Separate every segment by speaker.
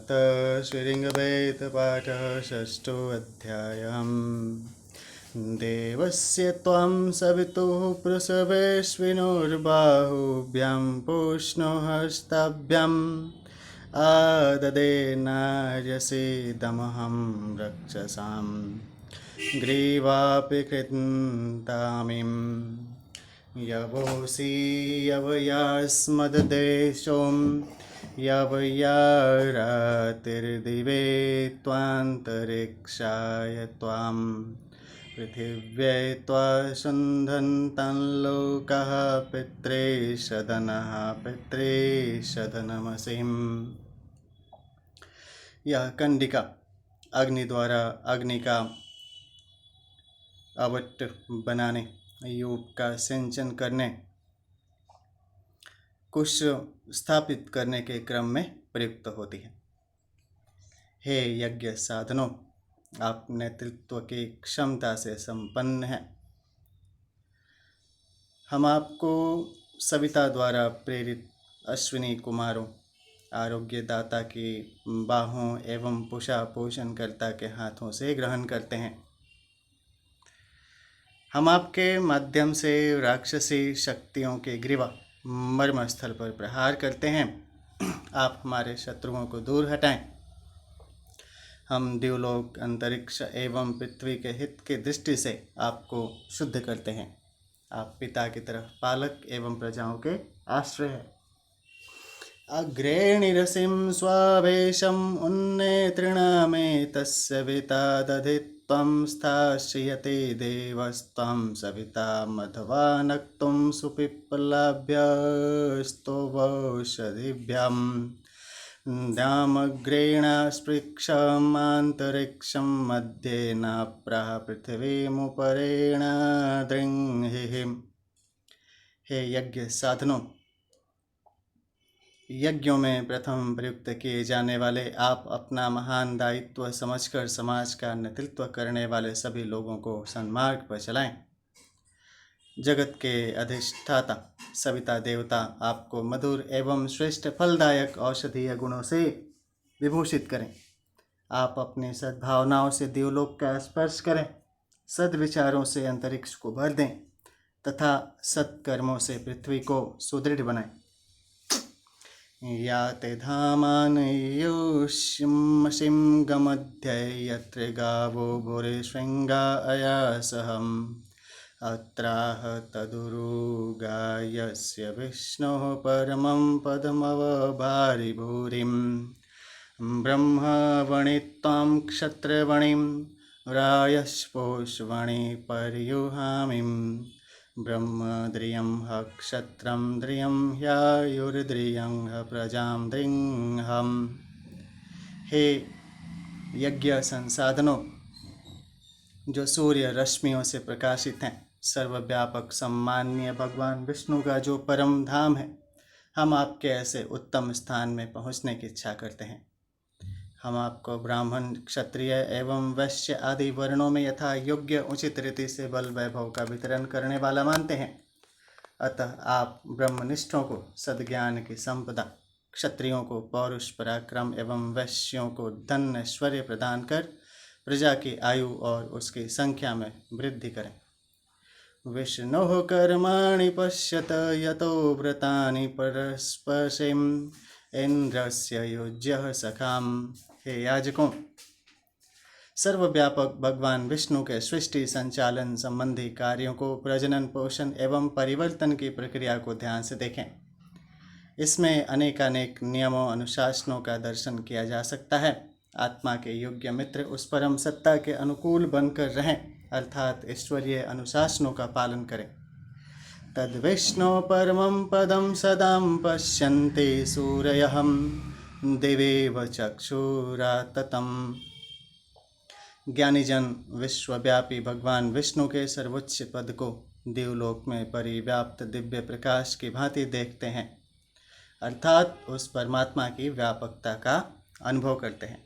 Speaker 1: अथ श्रीलिङ्गभेदपाठः षष्ठोऽध्यायः। देवस्य त्वं सवितुः प्रसवेश्विनोर्बाहुभ्यां पूष्णो हस्ताभ्याम् आददे नार्यसीदमहं रक्षसां ग्रीवापि कृतामिं यवोऽसि यवयास्मद्देशों यवयारातिर्दिवे त्वान्तरिक्षाय त्वां पृथिव्यै त्वासुन्धन्तं लोकः पितृषदनः पितृषदनमसिम्। यह कंडिका अग्नि द्वारा अग्नि का अवट बनाने, यूप का सिंचन करने, कुश स्थापित करने के क्रम में प्रयुक्त होती है। हे यज्ञ साधनों, आप नेतृत्व की क्षमता से संपन्न हैं। हम आपको सविता द्वारा प्रेरित अश्विनी कुमारों, आरोग्यदाता की बाहों एवं पुषा पोषणकर्ता के हाथों से ग्रहण करते हैं। हम आपके माध्यम से राक्षसी शक्तियों के ग्रीवा मर्म स्थल पर प्रहार करते हैं। आप हमारे शत्रुओं को दूर हटाएं। हम द्युलोक, अंतरिक्ष एवं पृथ्वी के हित की दृष्टि से आपको शुद्ध करते हैं। आप पिता की तरह पालक एवं प्रजाओं के आश्रय हैं। अग्रे निरसिं स्वावेशम् उन्नेतृणामे तस्य विता दधित्वं स्थास्यते देवस्त्वं सविता मध्वा नक्तुं सुपिप्पलाभ्यस्तवौषधिभ्यां द्यामग्रेण स्पृक्षमान्तरिक्षं मध्ये नाप्राह पृथिवीमुपरेण दृङ्हिः। हे यज्ञ साधनों, यज्ञों में प्रथम प्रयुक्त किए जाने वाले आप अपना महान दायित्व समझकर समाज का नेतृत्व करने वाले सभी लोगों को सन्मार्ग पर चलाएं। जगत के अधिष्ठाता सविता देवता आपको मधुर एवं श्रेष्ठ फलदायक औषधीय गुणों से विभूषित करें। आप अपनी सद्भावनाओं से देवलोक का स्पर्श करें, सद्विचारों से अंतरिक्ष को भर दें तथा सत्कर्मों से पृथ्वी को सुदृढ़ बनाएं। याते धामान योषिं गमध्ये यत्र गावो भूरि श्रृंगा अयासहम् अत्राह तदुरुगायस्य विष्णोः परमं पदमवभारि भूरिं ब्रह्मवणि त्वां क्षत्रवणिं रायस्पोषवणि पर्युहामिं ब्रह्मद्रियं ह क्षत्रं द्रियं ह्यायुर्द्रियं ह प्रजां दृंहम्। हे यज्ञ संसाधनों, जो सूर्य रश्मियों से प्रकाशित हैं, सर्वव्यापक सम्माननीय भगवान विष्णु का जो परम धाम है, हम आपके ऐसे उत्तम स्थान में पहुँचने की इच्छा करते हैं। हम आपको ब्राह्मण, क्षत्रिय एवं वैश्य आदि वर्णों में यथा योग्य उचित रीति से बल वैभव का वितरण करने वाला मानते हैं। अतः आप ब्रह्मनिष्ठों को सद्ज्ञान की संपदा, क्षत्रियों को पौरुष पराक्रम एवं वैश्यों को धन ऐश्वर्य प्रदान कर प्रजा की आयु और उसकी संख्या में वृद्धि करें। विष्णोः कर्माणि पश्यत यतो व्रतानि परस्परम् इंद्रस्य युज्यः सखाम। हे याजकों, सर्वव्यापक भगवान विष्णु के सृष्टि संचालन संबंधी कार्यों को, प्रजनन पोषण एवं परिवर्तन की प्रक्रिया को ध्यान से देखें। इसमें अनेकानेक नियमों अनुशासनों का दर्शन किया जा सकता है। आत्मा के योग्य मित्र उस परम सत्ता के अनुकूल बनकर रहें, अर्थात ईश्वरीय अनुशासनों का पालन करें। तद्विष्णो परमं पदं सदां पश्यन्ते सूरयः दिवेव चक्षुराततम्। ज्ञानीजन विश्वव्यापी भगवान विष्णु के सर्वोच्च पद को देवलोक में परिव्याप्त दिव्य प्रकाश की भांति देखते हैं, अर्थात उस परमात्मा की व्यापकता का अनुभव करते हैं।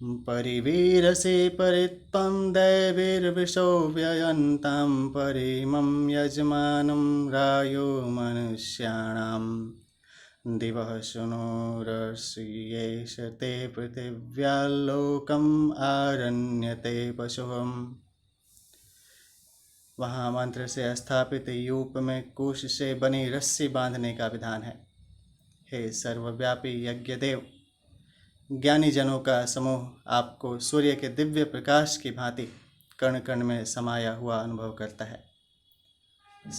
Speaker 1: परिवीरसे परित्वं दैवीर्विशो व्ययन्तां परिमं यजमानं रायो मनुष्याणां दिवः शुनोरर्षयेष ते पृथिव्यालोकम् आरण्यते पशुहम्। वहाँ मंत्र से स्थापित यूप में कुश से बनी रस्सी बांधने का विधान है। हे सर्वव्यापी यज्ञ देव, ज्ञानी जनों का समूह आपको सूर्य के दिव्य प्रकाश की भांति कण कण में समाया हुआ अनुभव करता है।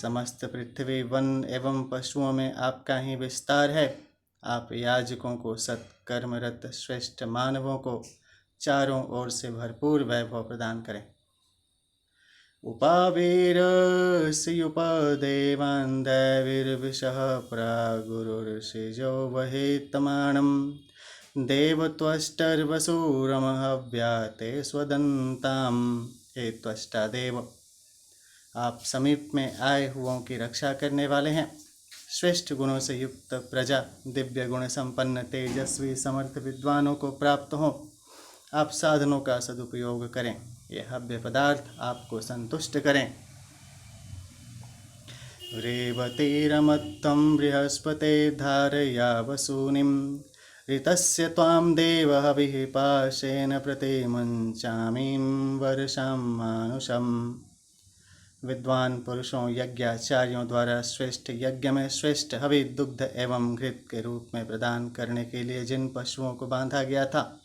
Speaker 1: समस्त पृथ्वी वन एवं पशुओं में आपका ही विस्तार है। आप याजकों को सत्कर्मरत श्रेष्ठ मानवों को चारों ओर से भरपूर वैभव प्रदान करें। उपावीरस्युपदेवान् दैवीर्विशः प्रागुरुर्षिजो वहेत्तमानं देवत्वष्टर्वसूरमहव्याते स्वदन्ताम। हे त्वष्टा देव, आप समीप में आए हुओं की रक्षा करने वाले हैं। श्रेष्ठ गुणों से युक्त प्रजा दिव्य गुण संपन्न तेजस्वी समर्थ विद्वानों को प्राप्त हो। आप साधनों का सदुपयोग करें। ये हव्य पदार्थ आपको संतुष्ट करें। रेवतीरमत्तं बृहस्पते धारया वसूनिं ऋतस्य त्वां देव हविः पाशेन प्रतिमुञ्चामीं वर्षां मानुषम्। विद्वान पुरुषों यज्ञाचार्यों द्वारा श्रेष्ठ यज्ञ में श्रेष्ठ हवि दुग्ध एवं घृत के रूप में प्रदान करने के लिए जिन पशुओं को बांधा गया था,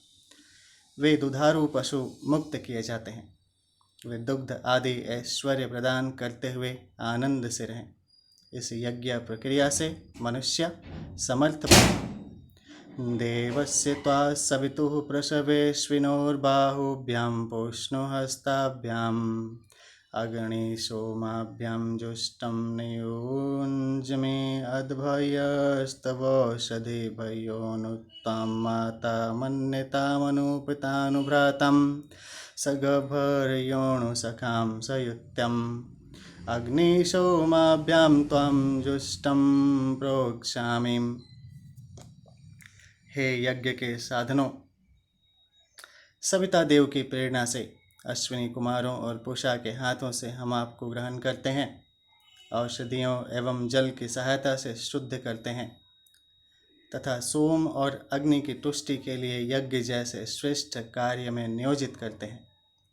Speaker 1: वे दुधारू पशु मुक्त किए जाते हैं। वे दुग्ध आदि ऐश्वर्य प्रदान करते हुए आनंद से रहें। इस यज्ञ प्रक्रिया से मनुष्य समर्थ देवस्य त्वा सवितुः प्रसवेश्विनोर्बाहुभ्यां पोष्णो हस्ताभ्याम् अग्निशोमाभ्यां जुष्टं नियुञ्जमे अद्भयस्तवौषधिभयोनुत्तां माता मन्यतामनुपितानुभ्रातं सगभर्योणुसखां सयुत्यम् अग्निशोमाभ्यां त्वां जुष्टं प्रोक्षामि। हे यज्ञ के साधनों, सविता देव की प्रेरणा से अश्विनी कुमारों और पूषा के हाथों से हम आपको ग्रहण करते हैं। औषधियों एवं जल की सहायता से शुद्ध करते हैं तथा सोम और अग्नि की तुष्टि के लिए यज्ञ जैसे श्रेष्ठ कार्य में नियोजित करते हैं।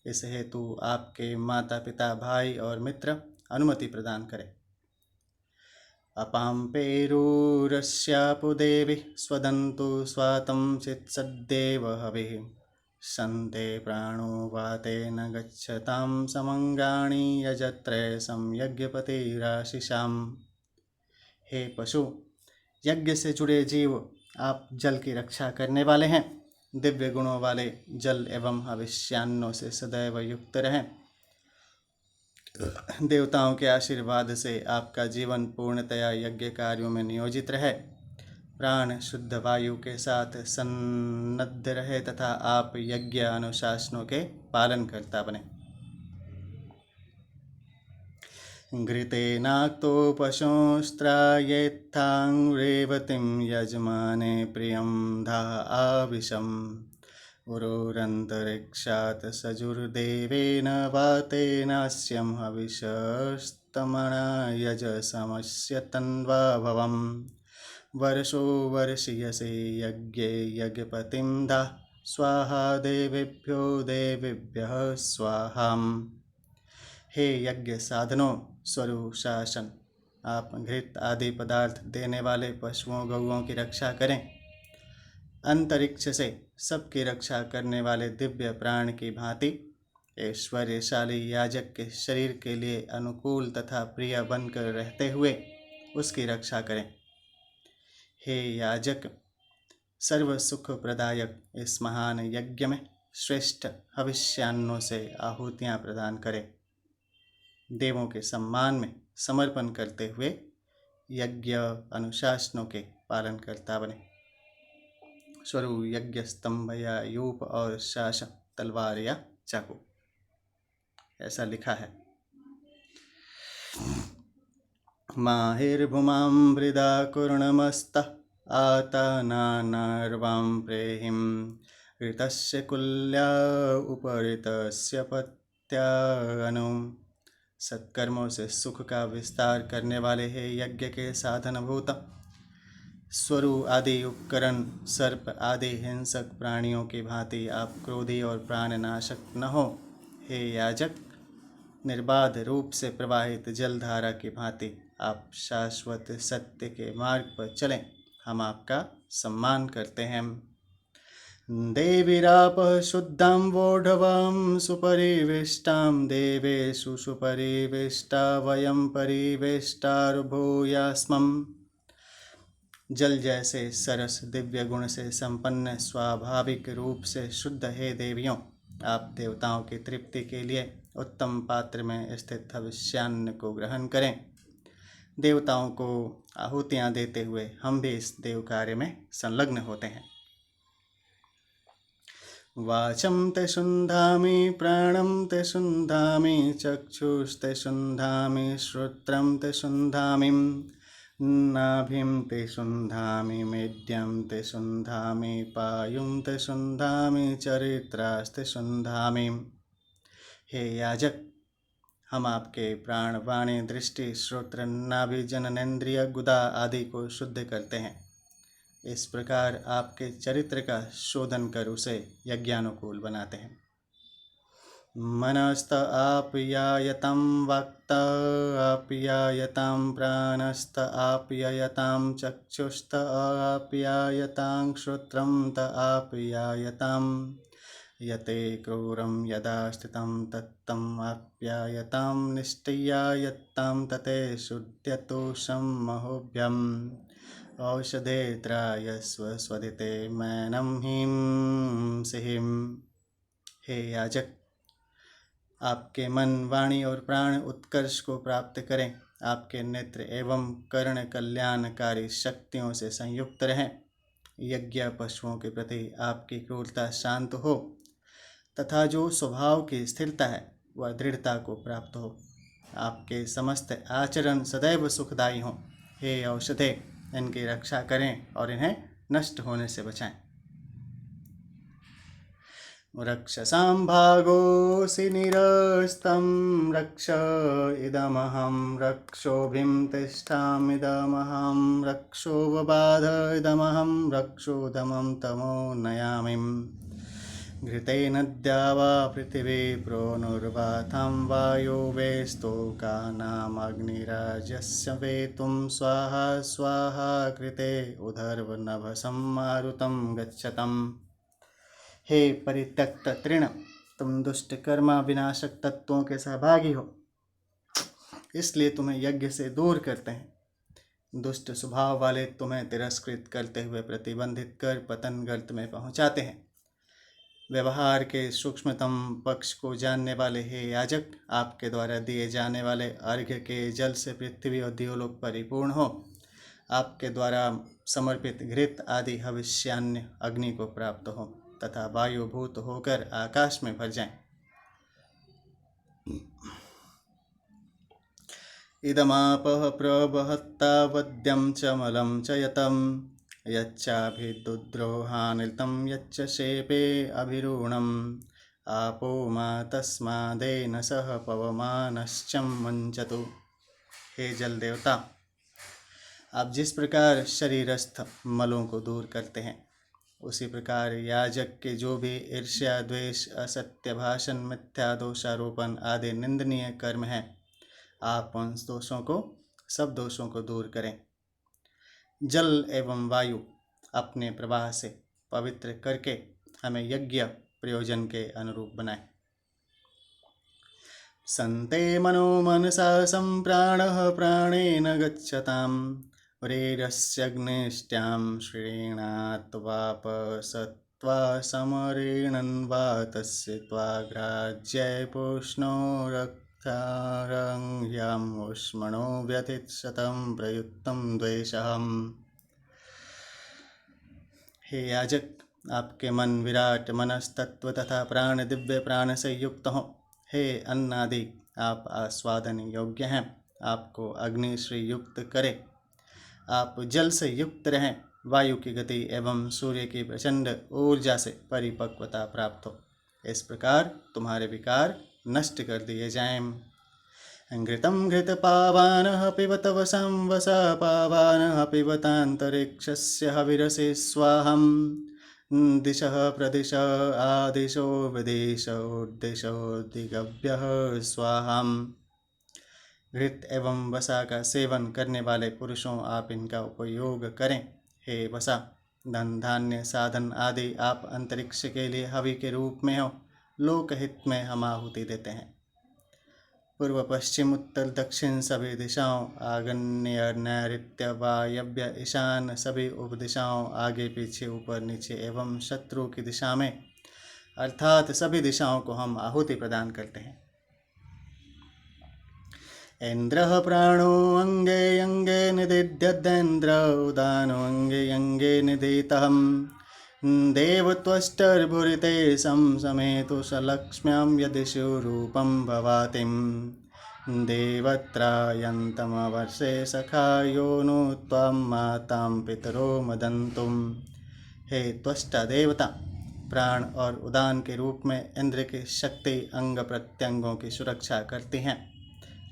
Speaker 1: इस हेतु आपके माता पिता भाई और मित्र अनुमति प्रदान करें। अपां पेरूरस्यापु देवी स्वदन्तु स्वातं चित्सद्देव हविः सन्ते प्राणो वाते न गच्छतां समंगाणि यजत्रे संयज्ञपतिराशिषाम्। हे पशु, यज्ञ से जुड़े जीव, आप जल की रक्षा करने वाले हैं। दिव्य गुणों वाले जल एवं हविष्यान्नों से सदैव युक्त रहें। देवताओं के आशीर्वाद से आपका जीवन पूर्णतया यज्ञ कार्यों में नियोजित रहे। प्राण शुद्ध वायु के साथ सन्नद्ध रहे तथा आप यज्ञ अनुशासनों के पालन करता बने। घृतेनाक्तो पशुस्त्रायेत्थां रेवतीं यजमाने प्रियं धा आविशम् उरोरन्तरिक्षात् सजुर्देवेन वातेनास्यं हविषस्तमना यजसमस्य तन्वा भवम् वर्षो वर्षीयसे यज्ञे यज्ञपतिं धा स्वाहा देवेभ्यः स्वाहाम्। हे यज्ञ साधनों, स्वरूप शासन, आप घृत आदि पदार्थ देने वाले पशुओं गौओं की रक्षा करें। अंतरिक्ष से सबकी रक्षा करने वाले दिव्य प्राण की भांति ऐश्वर्यशाली याजक के शरीर के लिए अनुकूल तथा प्रिय बनकर रहते हुए उसकी रक्षा करें। हे याजक, सर्व सुख प्रदायक इस महान यज्ञ में श्रेष्ठ हविष्यान्नों से आहुतियाँ प्रदान करें। देवों के सम्मान में समर्पण करते हुए यज्ञ अनुशासनों के पालन करता बने। स्वरूप यज्ञ स्तंभ या यूप और शासन तलवार या चाकू, ऐसा लिखा है। माहिर्भुमां वृदा कुर्णमस्तः आतानार्वां प्रेहिं ऋतस्य कुल्या उपरितस्य पत्यानु। सत्कर्मों से सुख का विस्तार करने वाले हे यज्ञ के साधनभूत, स्वरु आदि उपकरण, सर्प आदि हिंसक प्राणियों की भांति आप क्रोधी और प्राणनाशक न हो। हे याजक, निर्बाध रूप से प्रवाहित जलधारा की भांति आप शाश्वत सत्य के मार्ग पर चलें। हम आपका सम्मान करते हैं। देवीरापः शुद्धां वोढवां सुपरिवेष्टां देवेषु सुपरिवेष्टा वयं परिवेष्टार्भूयास्मम्। जल जैसे सरस दिव्य गुण से संपन्न स्वाभाविक रूप से शुद्ध हे देवियों, आप देवताओं की तृप्ति के लिए उत्तम पात्र में स्थित हविष्यान्न को ग्रहण करें। देवताओं को आहुतियाँ देते हुए हम भी इस देव कार्य में संलग्न होते हैं। वाचं ते शुन्धामि प्राणं ते शुन्धामि चक्षुस्ते शुन्धामि श्रोत्रं ते शुन्धामि नाभिं ते शुन्धामि मेढ्यं ते शुन्धामि पायुं ते शुन्धामि चरित्रास्ते शुन्धामि। हे याजक, हम आपके प्राण, वाणी, दृष्टि, श्रोत्र, नाभि, जननेन्द्रिय, गुदा आदि को शुद्ध करते हैं। इस प्रकार आपके चरित्र का शोधन कर उसे यज्ञानुकूल बनाते हैं। मनस्त आप्यायतां वक्त आप्यायतां प्राणस्त आप्यायतां चक्षुस्त आप्यायतां श्रोत्रं त आप्यायतां यते क्रूरं यदा स्थितं तत्तम् आप्यायतां निष्ठियायतां तते शुद्ध्यतोषं महोभ्यम् औषधे त्रायस्व स्वधिते मैनं हीं सिहिं। हे याजक, आपके मन, वाणी और प्राण उत्कर्ष को प्राप्त करें। आपके नेत्र एवं कर्ण कल्याणकारी शक्तियों से संयुक्त रहें। यज्ञ पशुओं के प्रति आपकी क्रूरता शांत हो तथा जो स्वभाव की स्थिरता है वह दृढ़ता को प्राप्त हो। आपके समस्त आचरण सदैव सुखदायी हों। हे औषधे, इनकी रक्षा करें और इन्हें नष्ट होने से बचाएं। रक्षसां भागोऽसि निरस्तं रक्ष इदमहं रक्षोभिं तिष्ठामिदमहं रक्षो वबाध इदमहं रक्षोदमं तमो नयामि। घृतेन द्यावा पृथिवी प्रोनुर्वाथं वायो वेस्तोकानामग्निराजस्य वेतुं स्वाहा स्वाहा कृते उदर्वनभसं मारुतं गच्छतम्। हे परित्यक्त तृण, तुम दुष्ट कर्मा विनाशक तत्वों के सहभागी हो, इसलिए तुम्हें यज्ञ से दूर करते हैं। दुष्ट स्वभाव वाले तुम्हें तिरस्कृत करते हुए प्रतिबंधित कर पतन गर्त में पहुंचाते हैं। व्यवहार के सूक्ष्मतम पक्ष को जानने वाले हे याजक, आपके द्वारा दिए जाने वाले अर्घ्य के जल से पृथ्वी और देवलोक परिपूर्ण हो। आपके द्वारा समर्पित घृत आदि हविष्यान्य अग्नि को प्राप्त हो तथा वायुभूत होकर आकाश में भर जाएं। इदमापः प्रवहत्तावद्यं च मलं च यतं यच्चाभिदुद्रोहानितं यच्च शेपे अभिरूणम् आपो मा तस्मादेन सह पवमानश्चं मुञ्चतु। हे जल देवता, आप जिस प्रकार शरीरस्थ मलों को दूर करते हैं, उसी प्रकार याजक के जो भी ईर्ष्या, द्वेष, असत्य भाषण, मिथ्या दोषारोपण आदि निंदनीय कर्म हैं, आप उन दोषों को, सब दोषों को दूर करें। जल एवं वायु अपने प्रवाह से पवित्र करके हमें यज्ञ प्रयोजन के अनुरूप बनाएं। संते मनो मनसा संप्राणः प्राणेन गच्छतां व्रेरस्यग्निष्ट्यां श्रीणात्वाप सत्वा समरेणन् वा तस्य त्वाग्राज्यै पुष्णो रक्तारङ्घ्यम् उष्मणो व्यथितशतं प्रयुक्तं द्वेषम्। हे याजक, आपके मन विराट मनस्तत्व तथा प्राण दिव्य प्राण से युक्त हों। हे अन्नादि, आप आस्वादन योग्य हैं। आपको अग्नि श्री युक्त करे। आप जल से युक्त रहें। वायु की गति एवं सूर्य की प्रचंड ऊर्जा से परिपक्वता प्राप्त हो। इस प्रकार तुम्हारे विकार नष्ट कर दिए जाएं। घृतं घृतपावानः पिबत वसं वसा पावानः पिबतान्तरिक्षस्य हविरसे स्वाहं दिशः प्रदिश आदिशो विदिशो दिशो दिगभ्यः स्वाहम्। घृत एवं वसा का सेवन करने वाले पुरुषों, आप इनका उपयोग करें। हे वसा, धन धान्य साधन आदि आप अंतरिक्ष के लिए हवि के रूप में हो, लोकहित में हम आहुति देते हैं। पूर्व पश्चिम उत्तर दक्षिण सभी दिशाओं, आग्नेय नैऋत्य वायव्य ईशान सभी उपदिशाओं, आगे पीछे ऊपर नीचे एवं शत्रु की दिशा में अर्थात सभी दिशाओं को हम आहुति प्रदान करते हैं। इंद्रः प्राणो अंगे अंगे निदिध्यद्रेन्द्र उदानो अंगे अंगे निदितहं देवत्वष्टर्भुरिते समेतु सलक्ष्म्यां यदिषु रूपं भवातिं देवत्रायन्तमवर्षे सखायो नु त्वां मातां पितरो मदन्तुम। हे त्वष्टा देवता, प्राण और उदान के रूप में इंद्र की शक्ति अंग प्रत्यंगों की सुरक्षा करती हैं।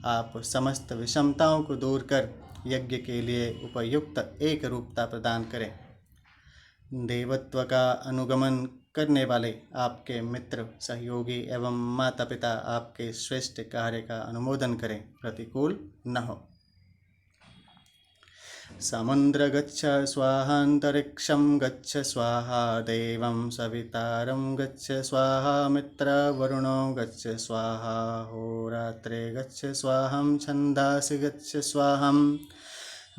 Speaker 1: आप समस्त विषमताओं को दूर कर यज्ञ के लिए उपयुक्त एक रूपता प्रदान करें। देवत्व का अनुगमन करने वाले आपके मित्र सहयोगी एवं माता पिता आपके श्रेष्ठ कार्य का अनुमोदन करें, प्रतिकूल न हो। समुद्र गच्छ स्वाहान्तरिक्षं गच्छ स्वाहा, देवं सवितारं गच्छ स्वाहा, मित्र वरुणो गच्छ स्वाहा, होरात्रे गच्छ स्वाहं, छन्दांसि गच्छ स्वाहं,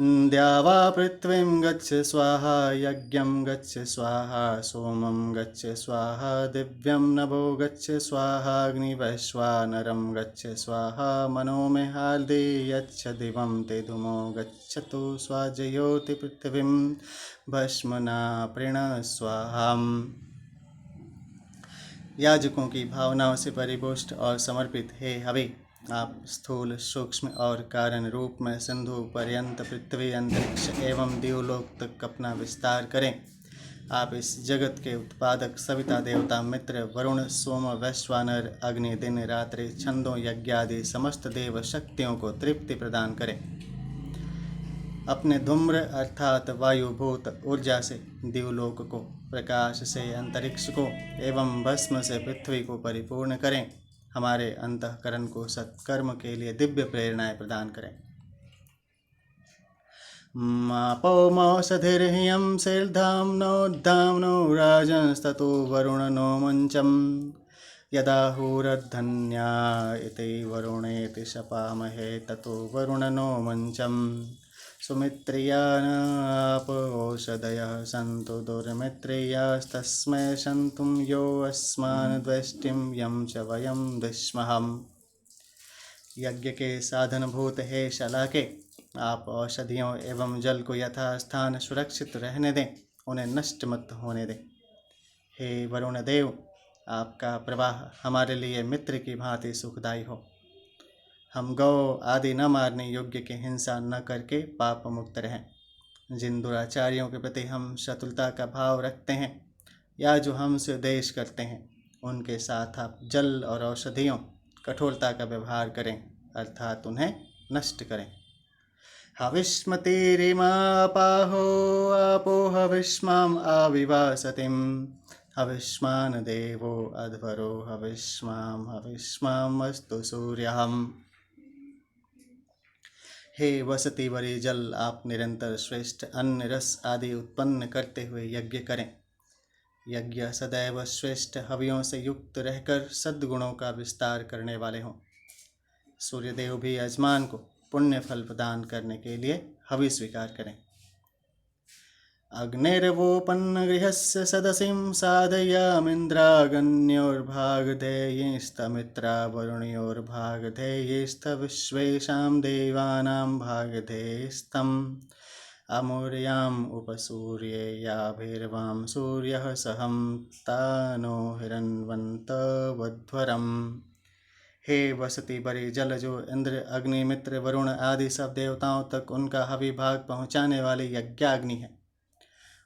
Speaker 1: द्यावा पृथ्वीं गच्छ स्वाहा, यज्ञं गच्छ स्वाहा, सोमं गच्छ स्वाहा, दिव्यं नभो गच्छ स्वाहा, अग्निवैश्वानरं गच्छ स्वाहा, मनो में हार्दि यच्छ दिवं ते धूमो गच्छतु स्वाजयोति पृथ्वीं भस्मना प्रीण स्वाहाम्। याजकों की भावनाओं से परिपुष्ट और समर्पित हे हवि, आप स्थूल सूक्ष्म और कारण रूप में सिंधु पर्यंत पृथ्वी अंतरिक्ष एवं देवलोक तक अपना विस्तार करें। आप इस जगत के उत्पादक सविता देवता मित्र वरुण सोम वैश्वानर अग्नि दिन रात्रि छंदों यज्ञ आदि समस्त देव शक्तियों को तृप्ति प्रदान करें। अपने धूम्र अर्थात वायुभूत ऊर्जा से देवलोक को, प्रकाश से अंतरिक्ष को एवं भस्म से पृथ्वी को परिपूर्ण करें। हमारे अंतःकरण को सत्कर्म के लिए दिव्य प्रेरणाएं प्रदान करें। मापो मौषधिर्ह्यं शीर्धाम्नो राजंस्ततो वरुणनो मंचम, यदाहुरधन्या इति वरुणेति शपामहे ततो वरुणनो मंचम, सुमित्रियानापोषधयः सन्तु दुर्मित्रियास्तस्मै सन्तुं यो अस्मान् द्वेष्टिं यं च वयं द्विष्महम्। यज्ञ के साधनभूत हे शलाके, आप औषधियों एवं जल को यथास्थान सुरक्षित रहने दें, उन्हें नष्ट मत होने दें। हे वरुण देव, आपका प्रवाह हमारे लिए मित्र की भांति सुखदायी हो। हम गौ आदि न मारने योग्य की हिंसा न करके पाप मुक्त रहें। जिन दुराचारियों के प्रति हम शत्रुता का भाव रखते हैं या जो हमसे द्वेष करते हैं, उनके साथ आप जल और औषधियों कठोरता का व्यवहार करें, अर्थात उन्हें नष्ट करें। हविष्मतिरिमापाहो आपो हविष्माम आविवासतिम, हविष्मान देवो अध्वरो हविष्माम अस्तु सूर्यहम्। हे वसति वरी जल, आप निरंतर श्रेष्ठ अन्न रस आदि उत्पन्न करते हुए यज्ञ करें। यज्ञ सदैव श्रेष्ठ हवियों से युक्त रहकर सद्गुणों का विस्तार करने वाले हों। सूर्यदेव भी यजमान को पुण्य फल प्रदान करने के लिए हवि स्वीकार करें। अग्निर्वोपन्न गृहस्य सदसिं साधयामिन्द्रागण्योर्भागधेयस्तमित्रा वरुणयोर्भागधेयस्त विश्वेषां देवानां भागधेयस्तम् अमूर्याम् उपसूर्येयाभिर्वां सूर्यः सहं तानो हिरण्वन्तवध्वरम्। हे वसति बरे जल, जो इंद्र अग्नि मित्र वरुण आदि सब देवताओं तक उनका हवि भाग पहुँचाने वाली यज्ञाग्नि है,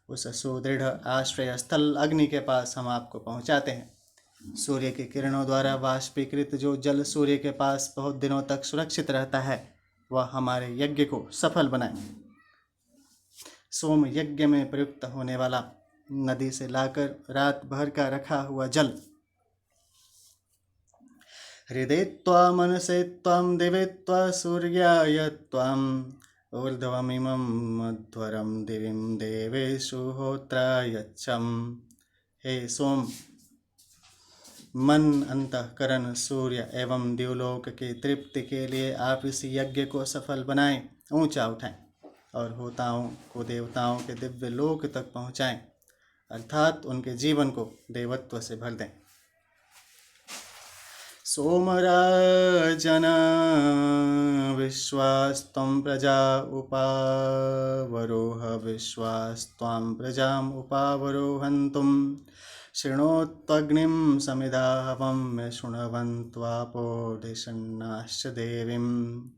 Speaker 1: उस सुदृढ़ आश्रय स्थल अग्नि के पास हम आपको पहुँचाते हैं। सूर्य की किरणों द्वारा वाष्पीकृत जो जल सूर्य के पास बहुत दिनों तक सुरक्षित रहता है, वह हमारे यज्ञ को सफल बनाए। सोम यज्ञ में प्रयुक्त होने वाला नदी से लाकर रात भर का रखा हुआ जल हृदय त्वा मनसे त्वां दिवे त्वा सूर्याय त्वां ऊर्ध्वमिमं मध्वरं दिविं देवेषु होत्रायच्छम्। हे सोम, मन, अंतःकरण, सूर्य एवं देवलोक की तृप्ति के लिए आप इस यज्ञ को सफल बनाएं, ऊंचा उठाएं और होताओं को देवताओं के दिव्य लोक तक पहुंचाएं, अर्थात उनके जीवन को देवत्व से भर दें। सोमराजन विश्वास्त्वं प्रजा उपावरोह विश्वास्त्वां प्रजाम् उपावरोहन्तुं शृणोत्वग्निं समिधा हवं शृण्वन्त्वापो दिशन्नाश्च देवीं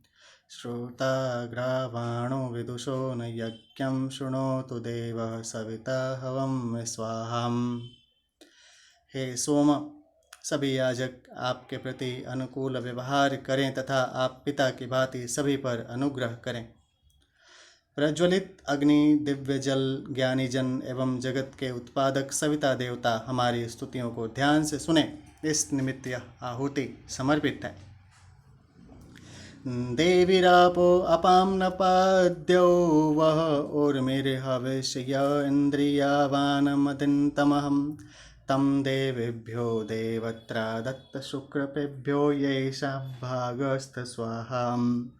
Speaker 1: श्रोताग्रावाणो विदुषो न यज्ञं शृणोतु देवः सविता हवं स्वाहाम्। हे सोम, सभी याजक आपके प्रति अनुकूल व्यवहार करें तथा आप पिता की भांति सभी पर अनुग्रह करें। प्रज्वलित अग्नि, दिव्य जल, ज्ञानी जन एवं जगत के उत्पादक सविता देवता हमारी स्तुतियों को ध्यान से सुने, इस निमित्त यह आहुति समर्पित है। देवीरापो अपां न पाद्यो वह ऊर्मिर्हविष्य इंद्रियावान मदिन्तमहं तम देवेभ्यो देवत्रा दत्त शुक्रपेभ्यो येषां भागस्थ स्वाहाम।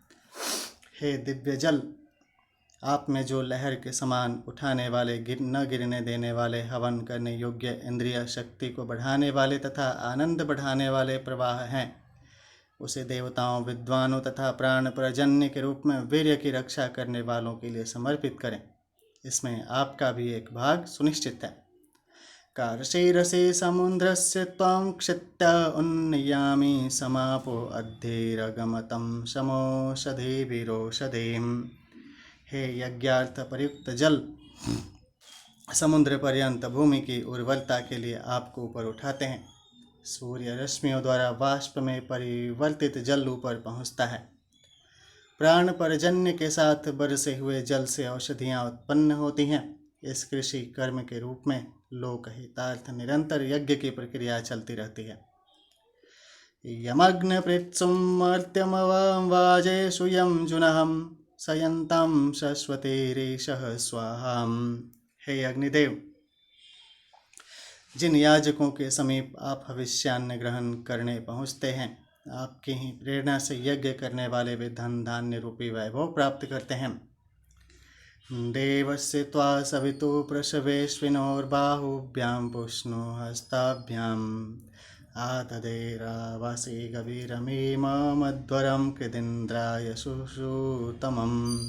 Speaker 1: हे दिव्य जल, आप में जो लहर के समान उठाने वाले, न गिरने देने वाले, हवन करने योग्य, इंद्रिय शक्ति को बढ़ाने वाले तथा आनंद बढ़ाने वाले प्रवाह हैं, उसे देवताओं, विद्वानों तथा प्राण पर्जन्य के रूप में वीर्य की रक्षा करने वालों के लिए समर्पित करें। इसमें आपका भी एक भाग सुनिश्चित है। कार्षीरसे समुद्रस्य त्वां क्षित्य उन्नयामि समापो अद्धेरगमतं समोषधिभिरोषधीम्। हे यज्ञार्थ प्रयुक्त जल, समुद्र पर्यंत भूमि की उर्वरता के लिए आपको ऊपर उठाते हैं। सूर्य रश्मियों द्वारा वाष्प में परिवर्तित जल ऊपर पहुँचता है। प्राण पर्जन्य के साथ बरसे हुए जल से औषधियाँ उत्पन्न होती हैं। इस कृषि कर्म के रूप में लोकहितार्थ निरंतर यज्ञ की प्रक्रिया चलती रहती है। यमग्न पृत्सुम अर्त्यमवां वाजेषु यं जुनहं सयन्तं शश्वतीरेशः स्वाहाम। हे अग्निदेव, जिन याजकों के समीप आप भविष्यान्न ग्रहण करने पहुँचते हैं, आपकी ही प्रेरणा से यज्ञ करने वाले वे धन धान्य रूपी वैभव प्राप्त करते हैं। देवस्य त्वा सवितु प्रसवेश्विनोर्बाहुभ्यां पुष्णो हस्ताभ्याम् आददेरावासी गभीरमीमध्वरं कृदिन्द्राय सुश्रुतमम्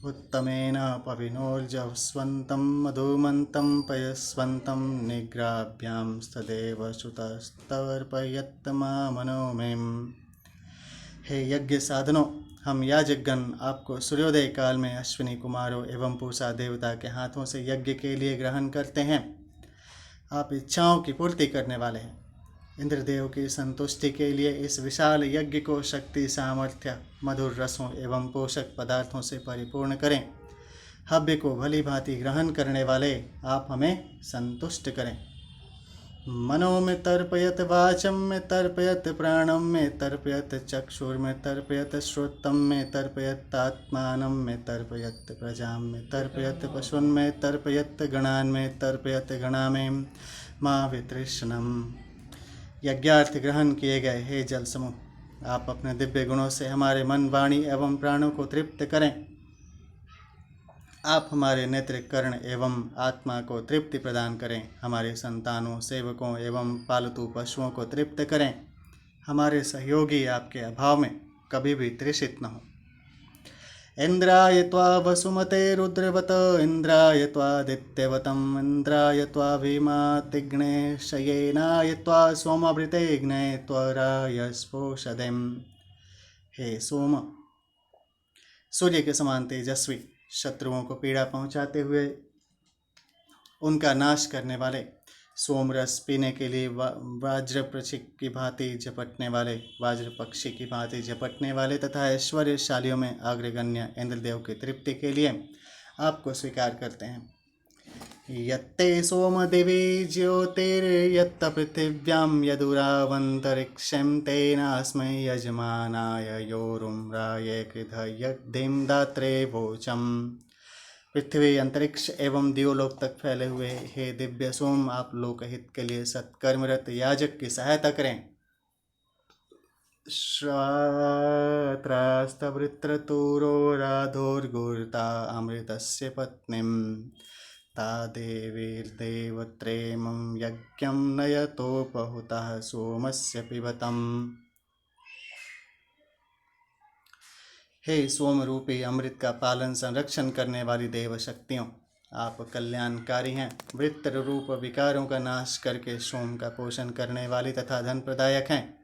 Speaker 1: उत्तमेन पविनोर्जस्वन्तं मधुमन्तं पयस्वन्तं निग्राभ्यां स्तदेव सुतस्तर्पयत् मामनो मेम्। हे यज्ञ साधनों, हम याजकगण आपको सूर्योदय काल में अश्विनी कुमारों एवं पूषा देवता के हाथों से यज्ञ के लिए ग्रहण करते हैं। आप इच्छाओं की पूर्ति करने वाले हैं। इंद्रदेव की संतुष्टि के लिए इस विशाल यज्ञ को शक्ति, सामर्थ्य, मधुर रसों एवं पोषक पदार्थों से परिपूर्ण करें। हव्य को भली भांति ग्रहण करने वाले आप हमें संतुष्ट करें। मनो में तर्पयत, वाचम में तर्पयत, प्राणम में तर्पयत, चक्षुर में तर्पयत, श्रोत्रम में तर्पयत, आत्मानं में तर्पयत, प्रजाम में तर्पयत, पशुन में तर्पयत, गणान में तर्पयत, गणामें माँ वितृष्णम। यज्ञार्थ ग्रहण किए गए हे जल समूह, आप अपने दिव्य गुणों से हमारे मन, वाणी एवं प्राणों को तृप्त करें। आप हमारे नेत्र, कर्ण एवं आत्मा को तृप्ति प्रदान करें। हमारे संतानों, सेवकों एवं पालतू पशुओं को तृप्त करें। हमारे सहयोगी आपके अभाव में कभी भी तृषित न हो। इंद्राय त्वा वसुमते रुद्रवत, इंद्राय त्वादित्यवतम्, इंद्राय त्वा भीमातिग्ने शयेनाय त्वा सोमभृतेग्ने त्वराय स्पोषदिम्। हे सोम, सूर्य के समान तेजस्वी, शत्रुओं को पीड़ा पहुंचाते हुए उनका नाश करने वाले, सोम रस पीने के लिए वज्र पक्षी की भांति झपटने वाले तथा ऐश्वर्यशालियों में अग्रगण्य इंद्रदेव की तृप्ति के लिए आपको स्वीकार करते हैं। यत्ते सोमदिवि ज्योतिर्यत्त पृथिव्यां यदुरावन्तरिक्षं तेनास्मै यजमानाय योरुम्राय कृधयग्धिं दात्रे वोचम्। पृथ्वी, अंतरिक्ष एवं दिवलोक तक फैले हुए हे दिव्य सोम, आप लोकहित के लिए सत्कर्मरत याजक की सहायता करें। श्रात्रास्तवृत्रतुरो राधोर्गुर्ता अमृतस्य पत्नीं ता देवीर्देवत्रेमं यज्ञं नयतोपहुतः सोमस्य पिबतम्। हे सोम रूपी अमृत का पालन संरक्षण करने वाली देव शक्तियों, आप कल्याणकारी हैं। वृत्र रूप विकारों का नाश करके सोम का पोषण करने वाली तथा धन प्रदायक हैं।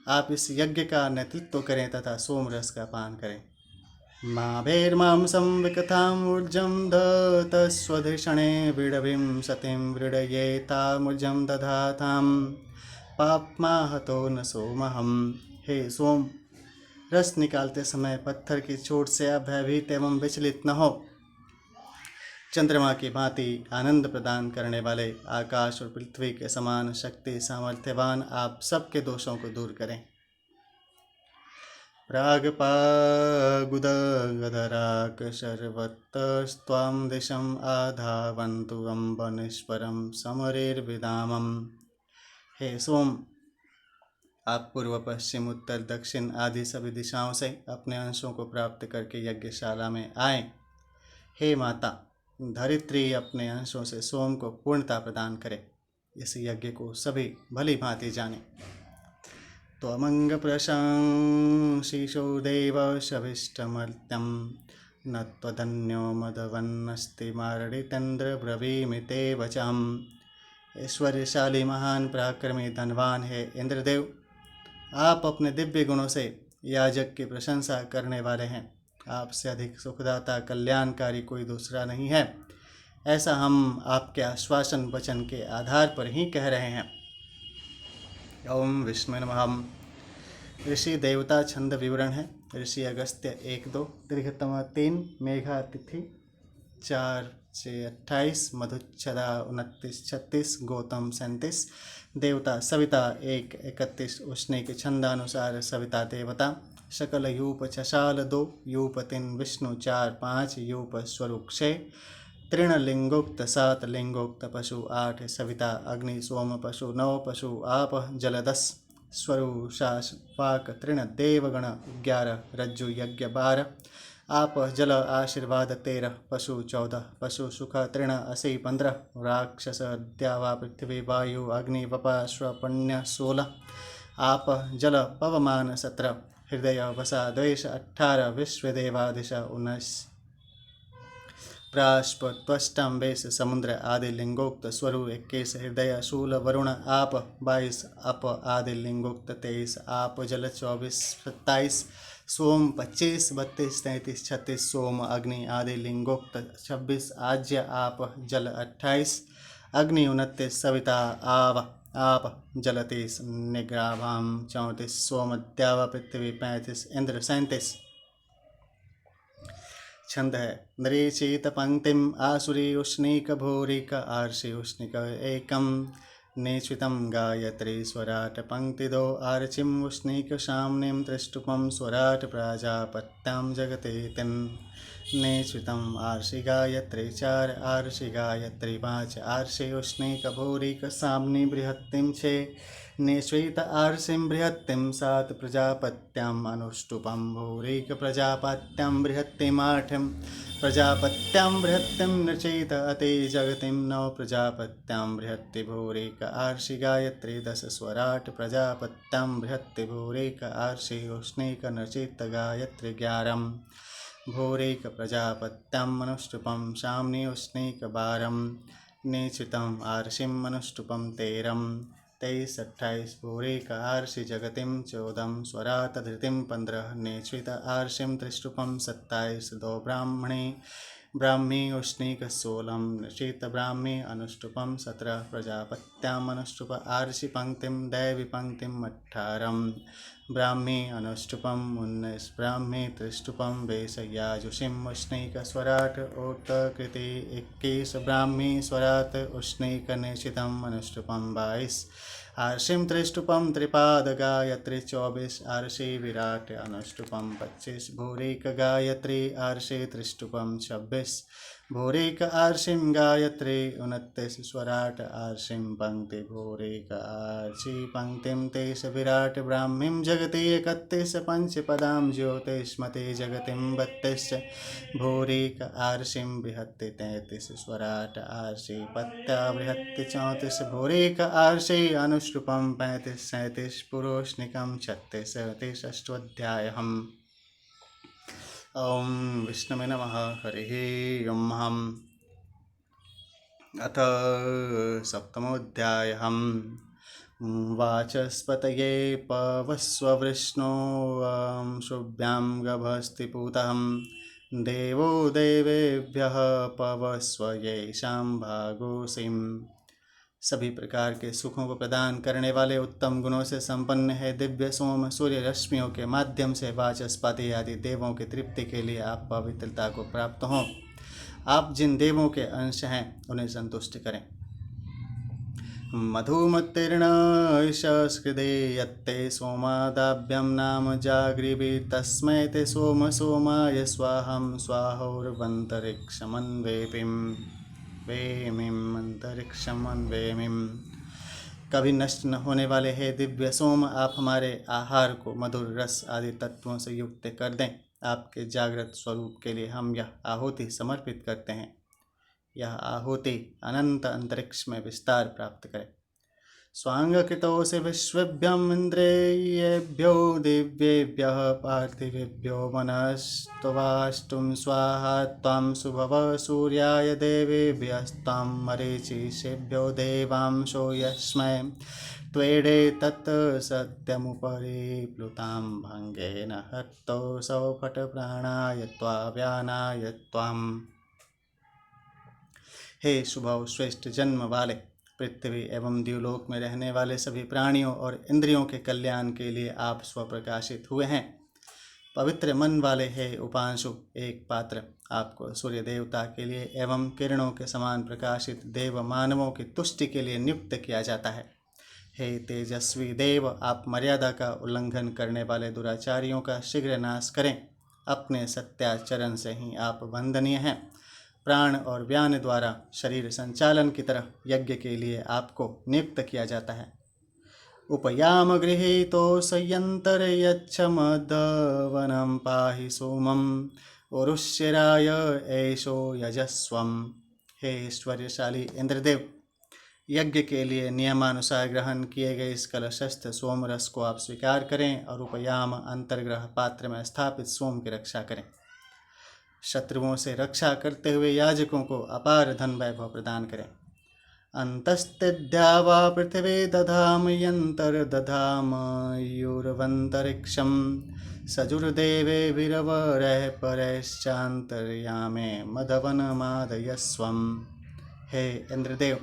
Speaker 1: आप इस यज्ञ का नेतृत्व करें तथा सोम रस का पान करें। माभेर्मांसं विकथां ऊर्जं दतस्वधिषणे विडभिं सतिं वृडयेतामुर्जं दधातां पाप्माहतो न सोमहम्। हे सोम, रस निकालते समय पत्थर की चोट से आप भयभीत एवं विचलित न हो। चंद्रमा की भांति आनंद प्रदान करने वाले, आकाश और पृथ्वी के समान शक्ति सामर्थ्यवान आप सबके दोषों को दूर करें। प्रागपागुदगधराक शर्वतस्त्वां दिशम् आधावन्तु अम्बनीश्वरं समरेर्विदामम्। हे सोम, आप पूर्व, पश्चिम, उत्तर, दक्षिण आदि सभी दिशाओं से अपने अंशों को प्राप्त करके यज्ञशाला में आए। हे माता धरित्री, अपने अंशों से सोम को पूर्णता प्रदान करे। इस यज्ञ को सभी भली भांति जाने। त्वमंग प्रशंसिषो देव शभिष्टमर्त्यं न त्वधन्यो मदवन्नस्ति मारडितेन्द्र ब्रवीमि ते वचम्। ऐश्वर्यशाली, महान, पराक्रमी, धनवान है इंद्रदेव, आप अपने दिव्य गुणों से याजक की प्रशंसा करने वाले हैं। आपसे अधिक सुखदाता, कल्याणकारी कोई दूसरा नहीं है, ऐसा हम आपके आश्वासन वचन के आधार पर ही कह रहे हैं। ओम विष्णु नमः। ऋषि देवता छंद विवरण है। ऋषि अगस्त्य 1-2, दीर्घतम 3, मेघा तिथि 4-28, मधुच्छदा 29-36, गौतम 37। देवता सविता 1-31, उष्णे के छंदानुसार सविता देवता। शकल यूप छशाल 2, यूप 3 विष्णु 4-5, यूप स्वरूप 6, तृण लिंगोक्त 7, लिंगोक्त पशु 8, सविता अग्नि सोम पशु 9, पशु आप जल 10, स्वरु शास पाक तृण देवगण 11, रज्जु यज्ञ 12, आप जल आशीर्वाद 13, पशु 14, पशु सुख तृण असि 15, राक्षस द्यावा पृथ्वी वायु अग्नि वपा स्वपण्य 16, आप जल पवमान 17, हृदय वसा द्वेष 18, विश्वदेवादिश 19, प्राश्प त्वष्टम वेश समुद्र आदि लिंगोक्त स्वरु 21, हृदय शूल वरुण आप 22, अप आदि लिंगोक्त 23, आप जल 24 27, सोम 25 32 33 36, सोम अग्नि आदि लिंगोक्त 26, आज्य आप जल 28, अग्नि 29, सविता आप जल 30, निग्राभाम 34, सोम द्यावा पृथ्वी 35, इंद्र 37। छंद है। नरेचेत पंक्तिम आसुरी उष्णीक भूरिक आर्षि उष्णिक एकम नेच्वितं गायत्री स्वराट पंक्ति 2, आर्चिम उष्णीक शाम्निम त्रिष्टुपम स्वराट प्राजापत्यां जगते तिन नेच्वितं आर्षि गायत्री 4, आर्षि गायत्री 5, आर्षि उष्णीक भूरिक साम्नि बृहत्तिम 6, नेश्वेत आर्षिं बृहत्तिं 7, प्रजापत्याम् अनुष्टुपं भूरिक प्रजापत्यां बृहत्तिं 8, प्रजापत्यां बृहत्तिं नचेत अति जगतिं 9, प्रजापत्यां बृहत्ति भूरिक आर्षि गायत्री 10, स्वराट प्रजापत्यां बृहत्ति भूरिक आर्षि उष्णीक नचित गायत्री 11, भूरिक प्रजापत्याम् अनुष्टुपं शाम्नि उष्णीक 12, नेच्वितं आर्षिम् अनुष्टुपं 13, 23 28, भूरिक आर्षि जगतिं 14, स्वराट धृतिं 15, नेच्वित आर्षिं त्रिष्टुपं 27, 2 ब्राह्मणे ब्राह्मी उष्णीकशोलं नृषीत ब्राह्मी अनुष्टुपं 17 प्रजापत्याम् अनुष्टुप आर्षि पंक्तिं दैवी पंक्तिं 18 ब्राह्मी अनुष्टुपं 19 ब्राह्मी त्रिष्टुपं वेशय्याजुषीम् उष्णीकस्वराट् उत्कृति 21 ब्राह्मी स्वरात् उष्णीकनिशितम् अनुष्टुपं 22 आर्षिं त्रिष्टुपं त्रिपाद गायत्री 24 आर्षि विराट अनुष्टुपं 25 भूरिक गायत्री आर्षि त्रिष्टुपं 26 भूरिक आर्षिं गायत्री 29 स्वराट आर्षिं पंक्ति भूरिक आर्षि पंक्तिं 23 विराट ब्राह्मीं जगति 31 पंचपदां ज्योतिष्मते जगतिं 32 भूरिक आर्षिं बृहत्ति 33 स्वराट आर्षि पत्या बृहत्ति 34 भूरिक आर्षि अनुष्टुपं 35 37 पुरोष्णिकं 36 37 अष्टोऽध्यायः। ओम विष्णवे नमः। हरिः ओम्। अथ सप्तमोऽध्यायः। वाचस्पतये पवस्ववृष्णो शुभ्यां गभस्तिपूतः देवो देवेभ्यः पवस्व येषां भागोऽसिम्। सभी प्रकार के सुखों को प्रदान करने वाले उत्तम गुणों से संपन्न है दिव्य सोम सूर्य रश्मियों के माध्यम से वाचस्पति आदि देवों की तृप्ति के लिए आप पवित्रता को प्राप्त हों। आप जिन देवों के अंश हैं उन्हें संतुष्ट करें। मधुमत्तीर्ण ईशस्कृते यत्ते सोमादाभ्यं नाम जागृवि तस्मै ते सोम सोमाय स्वाहं स्वाहोर्वन्तरिक्षमन्वेपिम् वेमिम अंतरिक्षम वेमिम। कभी नष्ट न होने वाले हे दिव्य सोम, आप हमारे आहार को मधुर रस आदि तत्वों से युक्त कर दें। आपके जागृत स्वरूप के लिए हम यह आहुति समर्पित करते हैं। यह आहुति अनंत अंतरिक्ष में विस्तार प्राप्त करे। स्वांगकृतोऽसि विश्वेभ्यम् इन्द्रियेभ्यो दिव्येभ्यः पार्थिवेभ्यो मनस्तवाष्टुं स्वाहा त्वां सुभव सूर्याय देवेभ्यस्त्वां मरीचिषेभ्यो देवांशो यस्मै त्वेडे तत् सत्यमुपरि प्लुतां भंगेन हतो सौफट प्राणाय त्वाव्यानाय त्वाम्। हे शुभव श्रेष्ठ जन्म वाले, पृथ्वी एवं द्युलोक में रहने वाले सभी प्राणियों और इंद्रियों के कल्याण के लिए आप स्वप्रकाशित हुए हैं। पवित्र मन वाले हे उपांशु, एक पात्र आपको सूर्य देवता के लिए एवं किरणों के समान प्रकाशित देव मानवों की तुष्टि के लिए नियुक्त किया जाता है। हे तेजस्वी देव, आप मर्यादा का उल्लंघन करने वाले दुराचारियों का शीघ्र नाश करें। अपने सत्याचरण से ही आप वंदनीय हैं। प्राण और व्यान द्वारा शरीर संचालन की तरह यज्ञ के लिए आपको नियुक्त किया जाता है। उपयाम गृहीतो संयंतर यच्छमदवनं पाहि सोमं उरुष्यराय ऐशो यजस्वम। हे ऐश्वर्यशाली इंद्रदेव, यज्ञ के लिए नियमानुसार ग्रहण किए गए इस कलशस्थ सोम रस को आप स्वीकार करें और उपयाम अंतर्ग्रह पात्र में स्थापित सोम की रक्षा करें। शत्रुओं से रक्षा करते हुए याजकों को अपार धन वैभव प्रदान करें। अंतस्तिद्या वा पृथिवी दधाम यंतर दधाम यूर्वंतरिक्षम सजुर्देवे वीरवरः परश्चांतर्यामे मधवन मादयस्वम। हे इंद्रदेव,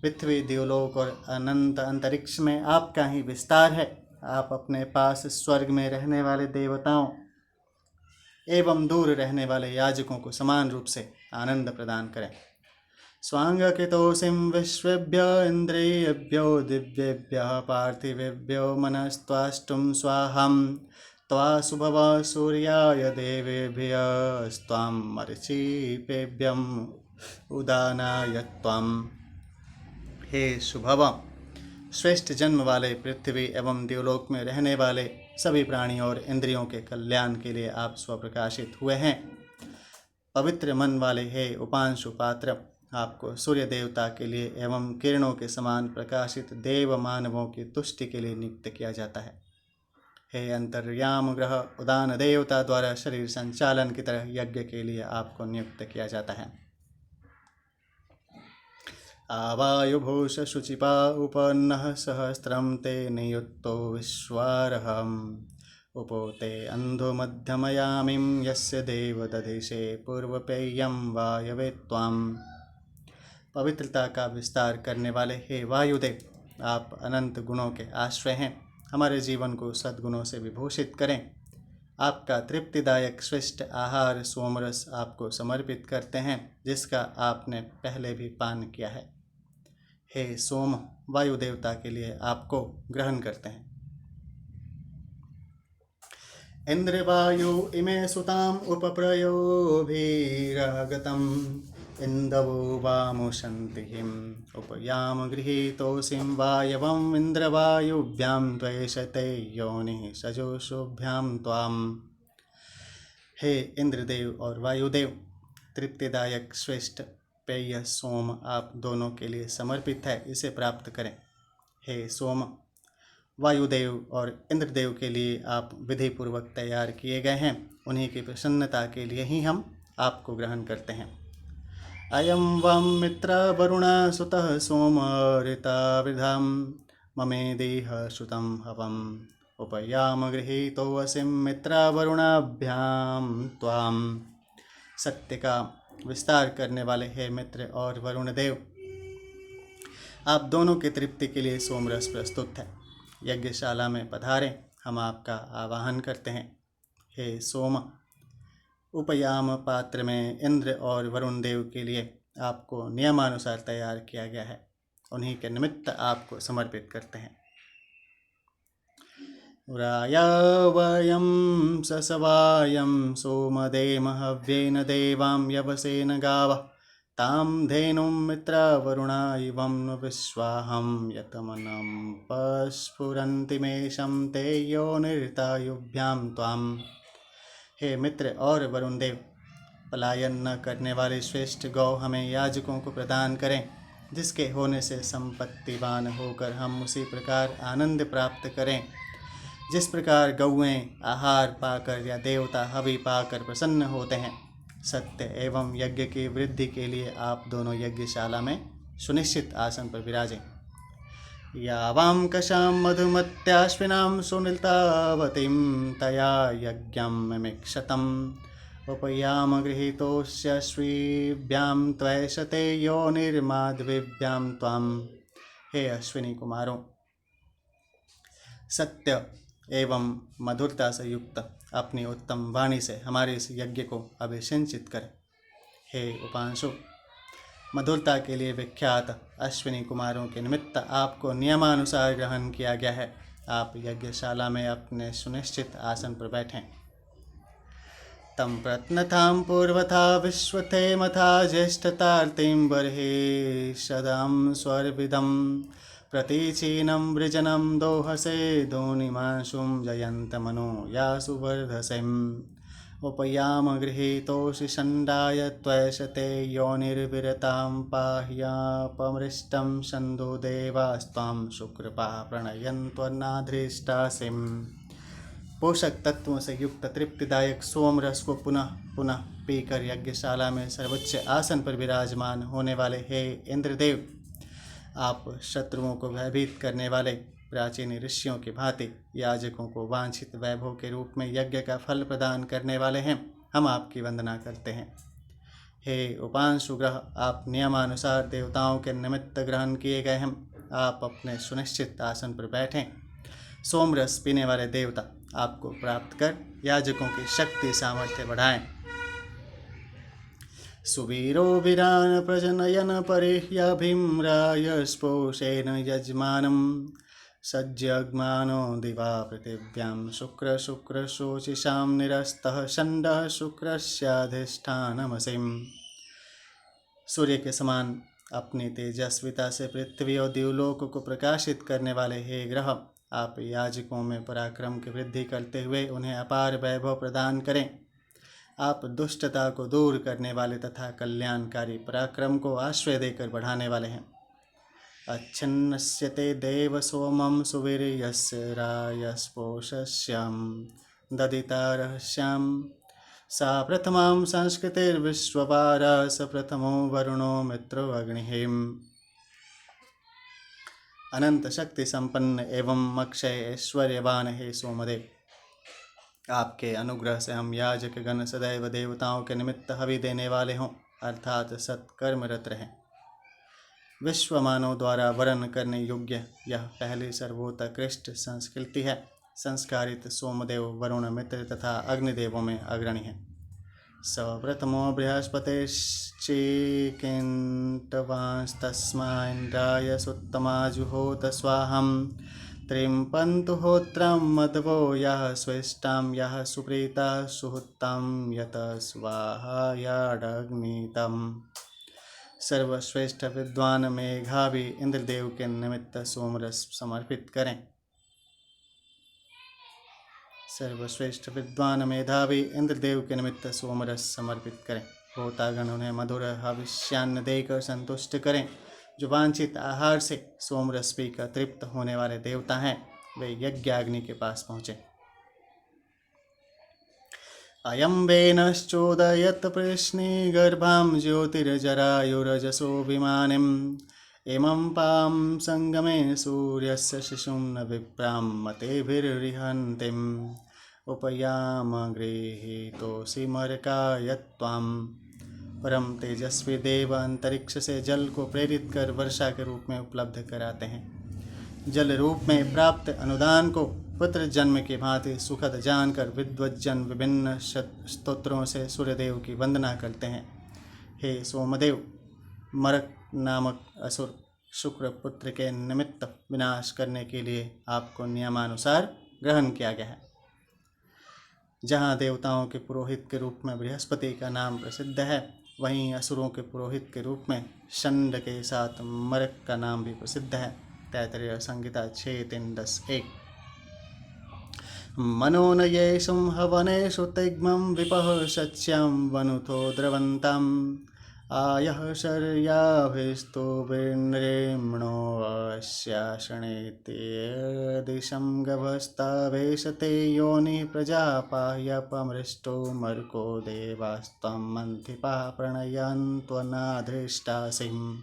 Speaker 1: पृथ्वी द्युलोक और अनंत अंतरिक्ष में आपका ही विस्तार है। आप अपने पास स्वर्ग में रहने वाले देवताओं एवं दूर रहने वाले याजकों को समान रूप से आनंद प्रदान करें। स्वांगकृतोऽसिं विश्वेभ्य इन्द्रियेभ्यो दिव्येभ्यः पार्थिवेभ्यो मनस्त्वाष्टुं स्वाहं त्वा सुभव सूर्याय देवेभ्यस्त्वां मरीचिपेभ्यं उदानाय त्वाम्। हे शुभव, श्रेष्ठ जन्म वाले पृथ्वी एवं द्युलोक में रहने वाले सभी प्राणियों और इंद्रियों के कल्याण के लिए आप स्वप्रकाशित हुए हैं। पवित्र मन वाले हे उपांशु पात्र, आपको सूर्य देवता के लिए एवं किरणों के समान प्रकाशित देव मानवों की तुष्टि के लिए नियुक्त किया जाता है। हे अंतर्याम ग्रह उदान देवता द्वारा शरीर संचालन की तरह यज्ञ के लिए आपको नियुक्त किया जाता है। आवायुभूष शुचिपा उपन्नः सहस्रं ते नियुक्तो विश्वारहम् उपोते अंधो मध्यमयामिं यस्य देव दधिषे पूर्वपेयं वायवे त्वाम। पवित्रता का विस्तार करने वाले हे वायुदेव, आप अनंत गुणों के आश्रय हैं। हमारे जीवन को सद्गुणों से विभूषित करें। आपका तृप्तिदायक श्रेष्ठ आहार सोमरस आपको समर्पित करते हैं, जिसका आपने पहले भी पान किया है। हे सोम, वायु देवता के लिए आपको ग्रहण करते हैं। इंद्र वायु इमे सुताम उपप्रयोभिरागतम् इंदवो वामुशन्तिहिम् उपयाम गृहीतोऽसिं वायवम् इंद्रवायुभ्यां त्वेषते योनिः सजोषुभ्यां त्वाम्। हे इंद्रदेव और वायुदेव, तृप्तिदायक श्रेष्ठ पेय सोम आप दोनों के लिए समर्पित है, इसे प्राप्त करें। हे सोम, वायुदेव और इंद्रदेव के लिए आप विधि पूर्वक तैयार किए गए हैं, उन्हीं की प्रसन्नता के लिए ही हम आपको ग्रहण करते हैं। अयं वं मित्र वरुणा सुतः सोम ऋताविधां ममेदेह श्रुतं हवम् उपयाम गृहीतोऽसिं मित्र वरुणाभ्यां त्वाम्। सत्य का विस्तार करने वाले हे मित्र और वरुण देव, आप दोनों की तृप्ति के लिए सोमरस प्रस्तुत है। यज्ञशाला में पधारें, हम आपका आवाहन करते हैं। हे सोम, उपयाम पात्र में इंद्र और वरुण देव के लिए आपको नियमानुसार तैयार किया गया है, उन्हीं के निमित्त आपको समर्पित करते हैं। उराया वयं ससवायं सोमदेम हव्येन देवां यवसेन गावः तां धेनुं मित्रवरुणा इवं विश्वाहं यतमनं पस्फुरन्तिमेषं ते योनिर्तायुभ्यां त्वाम्। हे मित्र और वरुण देव, पलायन न करने वाले श्रेष्ठ गौ हमें याजकों को प्रदान करें, जिसके होने से संपत्तिवान होकर हम उसी प्रकार आनंद प्राप्त करें जिस प्रकार गौएं आहार पाकर या देवता हवि पाकर प्रसन्न होते हैं। सत्य एवं यज्ञ की वृद्धि के लिए आप दोनों यज्ञशाला में सुनिश्चित आसन पर विराजें। यावां कशां मधुमत्याश्विनां सुनीलतावतीं तया यज्ञं मिमिक्षतम् उपयाम गृहीतोऽस्य श्रीभ्यां त्वैषते योनिर्माधवीभ्यां त्वाम्। हे अश्विनी कुमारों, सत्य एवं मधुरता से युक्त अपनी उत्तम वाणी से हमारे इस यज्ञ को अभिषिंचित करें। हे उपांशु, मधुरता के लिए विख्यात अश्विनी कुमारों के निमित्त आपको नियमानुसार ग्रहण किया गया है। आप यज्ञशाला में अपने सुनिश्चित आसन पर बैठें। तम प्रत्नतां पूर्वथा विश्वथे मथा ज्येष्ठतार्तिं बर्हि सदां स्वर्विदं प्रतीचीनं वृजनं दोहसे दोनिमांशुं जयन्तमनो यासु वर्धसेम् उपयाम गृहीतोऽसि षण्डाय त्वैषते योनिर्विरतां पाह्यापमृष्टं छन्दो देवास्त्वां सुकृपा प्रणयन्त्वन्नाधृष्टासिम्। पोषक तत्वों से युक्त तृप्तिदायक सोम रस को पुनः पुनः पीकर यज्ञशाला में सर्वोच्च आसन पर विराजमान होने वाले हे इंद्रदेव, आप शत्रुओं को भयभीत करने वाले प्राचीन ऋषियों की भांति याजकों को वांछित वैभव के रूप में यज्ञ का फल प्रदान करने वाले हैं। हम आपकी वंदना करते हैं। हे उपांशु ग्रह, आप नियमानुसार देवताओं के निमित्त ग्रहण किए गए हैं। आप अपने सुनिश्चित आसन पर बैठें। सोमरस पीने वाले देवता आपको प्राप्त कर याजकों की शक्ति सामर्थ्य बढ़ाएं। सुवीरो वीरान प्रजनयन परिह्यभिम्राय स्पोषेन यजमानं सज्जग्मानो दिवा पृथिव्यां शुक्र शुक्र शोचिषां निरस्तः षण्डः शुक्रस्याधिष्ठानमसिम्। सूर्य के समान अपनी तेजस्विता से पृथ्वी और द्युलोक को प्रकाशित करने वाले हे ग्रह, आप याजकों में पराक्रम की वृद्धि करते हुए उन्हें अपार वैभव प्रदान करें। आप दुष्टता को दूर करने वाले तथा कल्याणकारी पराक्रम को आश्रय देकर बढ़ाने वाले हैं। अच्छन्नस्य ते देव सोमं सुवीर्यस्य रायस्पोषस्यां ददिता रहस्यां सा प्रथमां संस्कृतिर्विश्ववारा स प्रथमो वरुणो मित्रो अग्निः। अनंत शक्ति संपन्न एवं अक्षय ऐश्वर्यवान हे सोमदेव, आपके अनुग्रह से हम याजक गण सदैव देवताओं के निमित्त हवि देने वाले हों, अर्थात सत्कर्मरत रहें। विश्व मानव द्वारा वर्ण करने योग्य यह पहली सर्वोत्कृष्ट संस्कृति है। संस्कारित सोमदेव, वरुण, मित्र तथा अग्निदेवों में अग्रणी है। सप्रथमो बृहस्पतिश्चिकिन्तवांस्तस्माइन्द्राय सुत्तमाजुहोत स्वाहं त्रिं पन्तु होत्रं मध्वो यः स्वेष्टां यः सुप्रीता सुहुतां यत स्वाहा याडग्नितम्। सर्वश्रेष्ठ विद्वान मेघावी इंद्रदेव के निमित्त सोमरस समर्पित करें। सर्वश्रेष्ठ विद्वान मेधावी इंद्रदेव के निमित्त सोमरस समर्पित करें। होतागण उन्हें मधुर हविष्यान्न देकर संतुष्ट करें। जो वांछित आहार से सोमरस पीकर तृप्त होने वाले देवता हैं, वे यज्ञाग्नि के पास पहुँचे। अयं वेनश्चोदयत् प्रश्ने गर्भां ज्योतिर्जरायुरजसो विमानिम् इमं पां संगमे सूर्यस्य शिशुं न विप्रां मतेभिर्रिहन्तिम् उपयाम गृहीतोऽसि मरकायत्वां। परम तेजस्वी देव अंतरिक्ष से जल को प्रेरित कर वर्षा के रूप में उपलब्ध कराते हैं। जल रूप में प्राप्त अनुदान को पुत्र जन्म की भांति सुखद जानकर विद्वज्जन विभिन्न स्तोत्रों से सूर्यदेव की वंदना करते हैं। हे सोमदेव, मरक नामक असुर शुक्र पुत्र के निमित्त विनाश करने के लिए आपको नियमानुसार ग्रहण किया गया है। जहाँ देवताओं के पुरोहित के रूप में बृहस्पति का नाम प्रसिद्ध है, वहीं असुरों के पुरोहित के रूप में षंड के साथ मरक का नाम भी प्रसिद्ध है। तैत्तरीय संहिता 6:3-10:1। मनोनयेषुं हवनेषु तिग्मं विपः सच्यं वनुथो द्रवन्ताम् आयः शर्याभिस्तो विनृम्णो अस्याशणेते दिशं गभस्तावेशते योनि प्रजापाह्यपमृष्टो मर्को देवास्त्वं मन्थिपा प्रणयन्त्वनाधृष्टासिम्।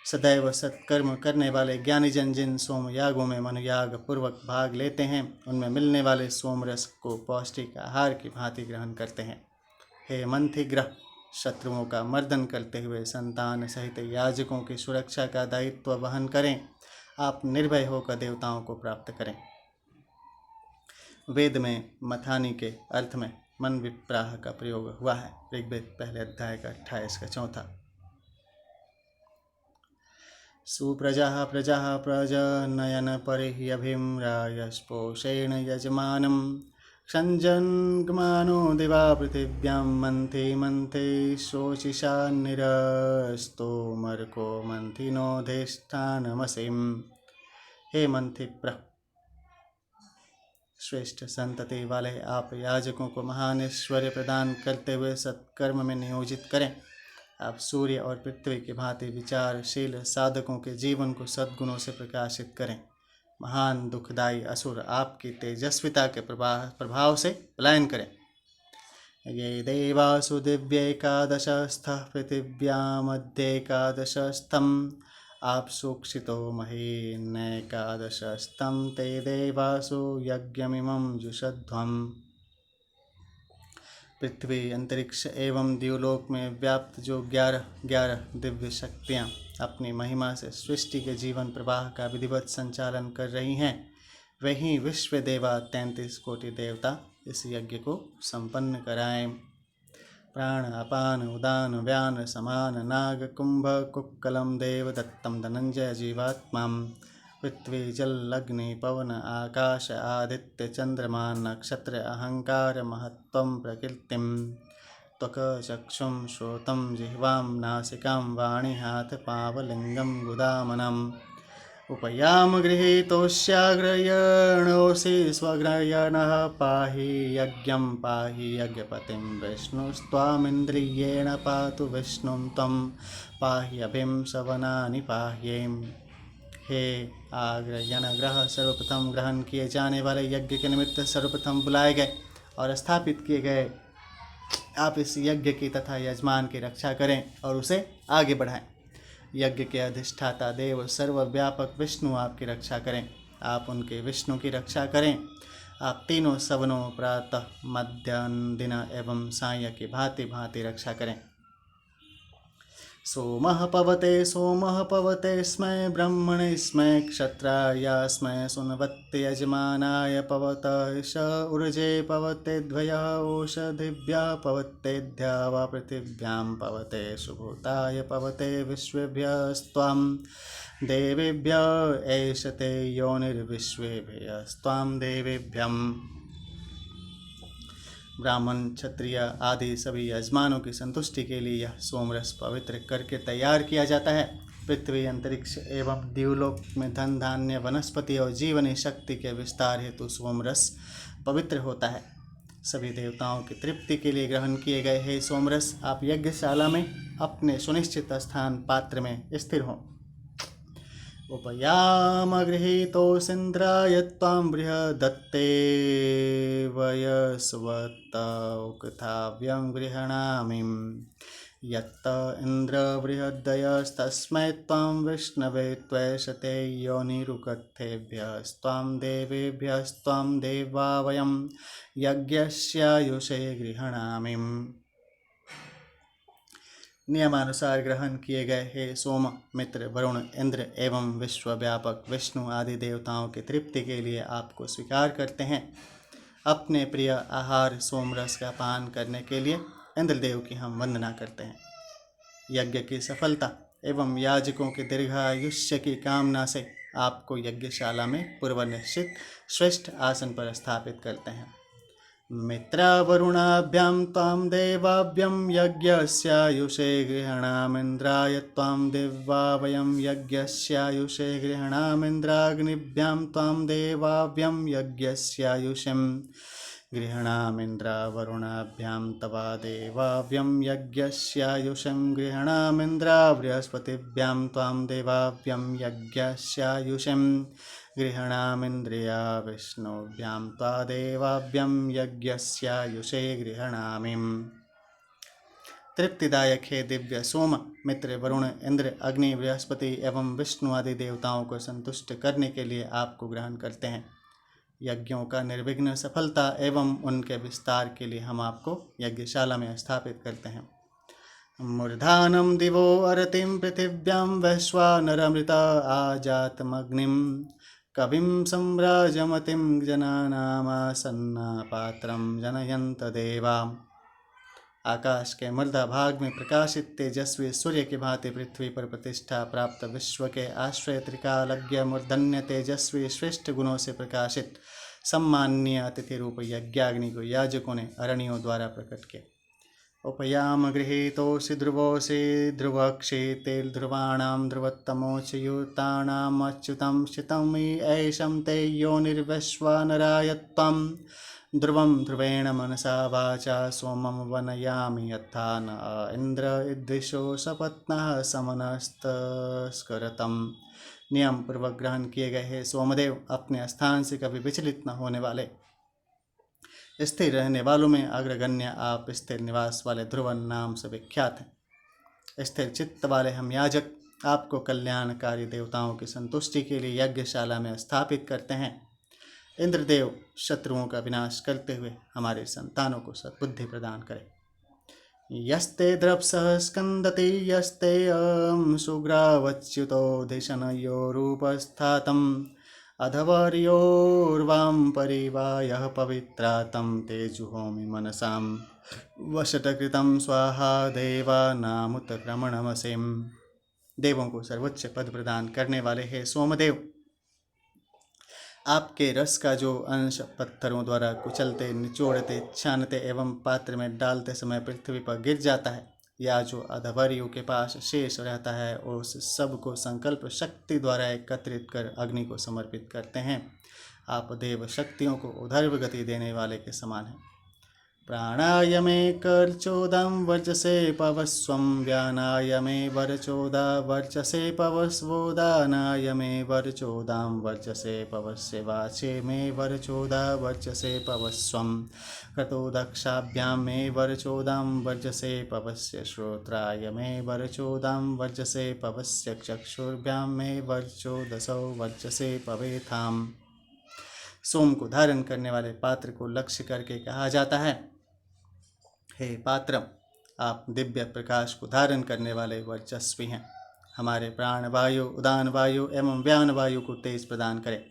Speaker 1: सदैव सत्कर्म करने वाले ज्ञानीजन जिन सोम यागों में मनुयाग पूर्वक भाग लेते हैं, उनमें मिलने वाले सोमरस को पौष्टिक आहार की भांति ग्रहण करते हैं। हे मंथिग्रह, शत्रुओं का मर्दन करते हुए संतान सहित याजकों की सुरक्षा का दायित्व वहन करें। आप निर्भय होकर देवताओं को प्राप्त करें। वेद में मथानी के अर्थ में मन विप्राह का प्रयोग हुआ है। ऋग्वेद पहले अध्याय का 28 का 4। सुप्रजा प्रजा प्रजनयन परिह्यभिं रायस्पोषेण यजमानं क्षञ्जन्गमानो दिवा पृथिव्यां मन्थे मन्थे शोचिषा निरस्तो मर्को मन्थिनोऽधिष्ठानमसिम्। हे मंथिप्र, श्रेष्ठ संतति वाले आप याजकों को महान ऐश्वर्य प्रदान करते हुए सत्कर्म में नियोजित करें। आप सूर्य और पृथ्वी की भांति विचारशील साधकों के जीवन को सद्गुणों से प्रकाशित करें। महान दुखदायी असुर आपकी तेजस्विता के प्रभाव से पलायन करें। ये देवासु दिव्यैकादशस्थः पृथिव्यामध्यैकादशस्थम् आप सूक्षितो महीनैकादशस्थं ते देवासु यज्ञमिमं जुषध्वम्। पृथ्वी, अंतरिक्ष एवं द्युलोक में व्याप्त जो 11 दिव्य शक्तियाँ अपनी महिमा से सृष्टि के जीवन प्रवाह का विधिवत संचालन कर रही हैं, वहीं विश्व देवा 33 कोटि देवता इस यज्ञ को संपन्न कराएं। प्राण अपान उदान व्यान समान नाग कुंभ कुक्कलम देव दत्तम धनंजय जीवात्मा पृथ्वी जल अग्नि पवन आकाश आदित्य चंद्रमा नक्षत्र अहंकार महत्वं प्रकृतिं त्वक चक्षुं श्रोतं जिह्वां नासिकां वाणी हाथ पावलिंगं गुदामनम् उपयाम गृहीतोऽस्याग्रयणोऽसि स्वग्रयणः पाहि यज्ञं पाहि यज्ञपतिं विष्णुस्त्वामिन्द्रियेण पातु विष्णुं त्वं पाह्यभिं सवनानि पाह्येम्। हे आग्रयण ग्रह, सर्वप्रथम ग्रहण किए जाने वाले यज्ञ के निमित्त सर्वप्रथम बुलाए गए और स्थापित किए गए आप इस यज्ञ की तथा यजमान की रक्षा करें और उसे आगे बढ़ाएं। यज्ञ के अधिष्ठाता देव सर्वव्यापक विष्णु आपकी रक्षा करें। आप उनके विष्णु की रक्षा करें। आप तीनों सवनों प्रातः मध्याह्न दिन एवं सायं की भांति भांति रक्षा करें। सोमः पवते स्मै ब्रह्मणस्मै क्षत्रायास्मै सुनवत्ते यजमानाय पवत श ऊर्जे पवते द्वयः ओषधिभ्यः पवतेद्या वा पृथिव्यां पवते सुभूताय पवते विश्वेभ्यस्त्वां देवेभ्य एष ते योनिर्विश्वेभ्यस्त्वां देवेभ्यम्। ब्राह्मण क्षत्रिय आदि सभी यजमानों की संतुष्टि के लिए यह सोमरस पवित्र करके तैयार किया जाता है। पृथ्वी अंतरिक्ष एवं दिवलोक में धन धान्य वनस्पति और जीवनी शक्ति के विस्तार हेतु सोमरस पवित्र होता है। सभी देवताओं की तृप्ति के लिए ग्रहण किए गए हे सोमरस आप यज्ञशाला में अपने सुनिश्चित स्थान पात्र में स्थिर हों। उपयाम गृहीतोऽसीन्द्राय त्वां बृहदत्ते वयस्वत उक्थाव्यं गृह्णामि यत्त इन्द्र बृहद्दयस्तस्मै त्वां विष्णवे त्वैषते योनिरुकथेभ्यस्त्वां देवेभ्यस्त्वां देवा वयं यज्ञस्यायुषे गृह्णामि। नियमानुसार ग्रहण किए गए हे सोम मित्र वरुण इंद्र एवं विश्वव्यापक विष्णु आदि देवताओं की तृप्ति के लिए आपको स्वीकार करते हैं। अपने प्रिय आहार सोमरस का पान करने के लिए इंद्रदेव की हम वंदना करते हैं। यज्ञ की सफलता एवं याजकों के दीर्घायुष्य की कामना से आपको यज्ञशाला में पूर्व निश्चित श्रेष्ठ आसन पर स्थापित करते हैं। मित्रावरुणाभ्यां त्वां देवाभ्यं यज्ञस्यायुषे गृह्णामीन्द्राय त्वां देवा वयं यज्ञस्यायुषे गृह्णामीन्द्राग्निभ्यां त्वां देवाभ्यं यज्ञस्यायुषं गृह्णामीन्द्रावरुणाभ्यां तवा देवाभ्यं यज्ञस्यायुषं गृह्णामीन्द्रा बृहस्पतिभ्यां त्वां देवाभ्यं यज्ञस्यायुषं गृह्णामीन्द्रिया विष्णुभ्यां त्वादेवाभ्यं यज्ञस्यायुषे गृह्णामि। तृप्तिदायक है दिव्य सोम मित्र वरुण इंद्र अग्नि बृहस्पति एवं विष्णु आदि देवताओं को संतुष्ट करने के लिए आपको ग्रहण करते हैं। यज्ञों का निर्विघ्न सफलता एवं उनके विस्तार के लिए हम आपको यज्ञशाला में स्थापित करते हैं। मूर्धानं दिवो अरतिं पृथिव्यां वैश्वानरमृता आजातमग्निं कविं सम्राजमतिं जनानामासन्ना पात्रं जनयन्त देवा। आकाश के मृदा भाग में प्रकाशित तेजस्वी सूर्य की भांति पृथ्वी पर प्रतिष्ठा प्राप्त विश्व के आश्रय त्रिकालज्ञ मूर्धन्य तेजस्वी श्रेष्ठ गुणों से प्रकाशित सम्माननीय अतिथि रूप यज्ञाग्नि को याजकों ने अरणियों द्वारा प्रकट किया। उपयाम गृहीतोऽसि ध्रुवोऽसि ध्रुवक्षेते ध्रुवाणां ध्रुवत्तमोऽच युतानामच्युतं शितमि ऐशं ते योनिर्वैश्वानराय त्वं ध्रुवं ध्रुवेण मनसा वाचा सोमं वनयामि यथा न इंद्र इद्विषो सपत्नः समनस्तस्करतम्। नियम पूर्वक ग्रहण किए गए हैं सोमदेव अपने स्थान से कभी विचलित न होने वाले स्थिर रहने वालों में अग्रगण्य आप स्थिर निवास वाले ध्रुवन नाम से विख्यात हैं। स्थिर चित्त वाले हम याजक आपको कल्याणकारी देवताओं की संतुष्टि के लिए यज्ञशाला में स्थापित करते हैं। इंद्रदेव शत्रुओं का विनाश करते हुए हमारे संतानों को सद्बुद्धि प्रदान करें। यस्ते द्रप्सः स्कन्दति यस्ते सुग्रावच्युतो धिषणयोरूपस्थातम् अधवर्योर्वां परिवायः पवित्रा तं ते जुहोमि मनसां वशटकृतं स्वाहा देवानामुत्क्रमणमसिं। देवों को सर्वोच्च पद प्रदान करने वाले हे सोमदेव, आपके रस का जो अंश पत्थरों द्वारा कुचलते निचोड़ते छानते एवं पात्र में डालते समय पृथ्वी पर गिर जाता है या जो अधवर्यों के पास शेष रहता है उस सब को संकल्प शक्ति द्वारा एकत्रित कर अग्नि को समर्पित करते हैं। आप देव शक्तियों को ऊर्ध्व गति देने वाले के समान हैं। प्राणाय मे कर्चोदं वर्चसे पवस्वं व्यानाय मे वरचोदा वर्चसे पवस्वोदानाय मे वरचोदां वर्चसे पवस्य वाचे मे वरचोदा वर्चसे पवस्वं क्रतो दक्षाभ्यां मे वरचोदां वर्चसे पवस्य श्रोत्राय मे वरचोदां वर्चसे पवस्य चक्षुर्भ्यां मे वरचोदसौ वर्चसे पवेथाम्। सोम को धारण करने वाले पात्र को लक्ष्य करके कहा जाता है। हे पात्र, आप दिव्य प्रकाश को धारण करने वाले वर्चस्वी हैं। हमारे प्राण वायु, उदान वायु एवं व्यान वायु को तेज प्रदान करें।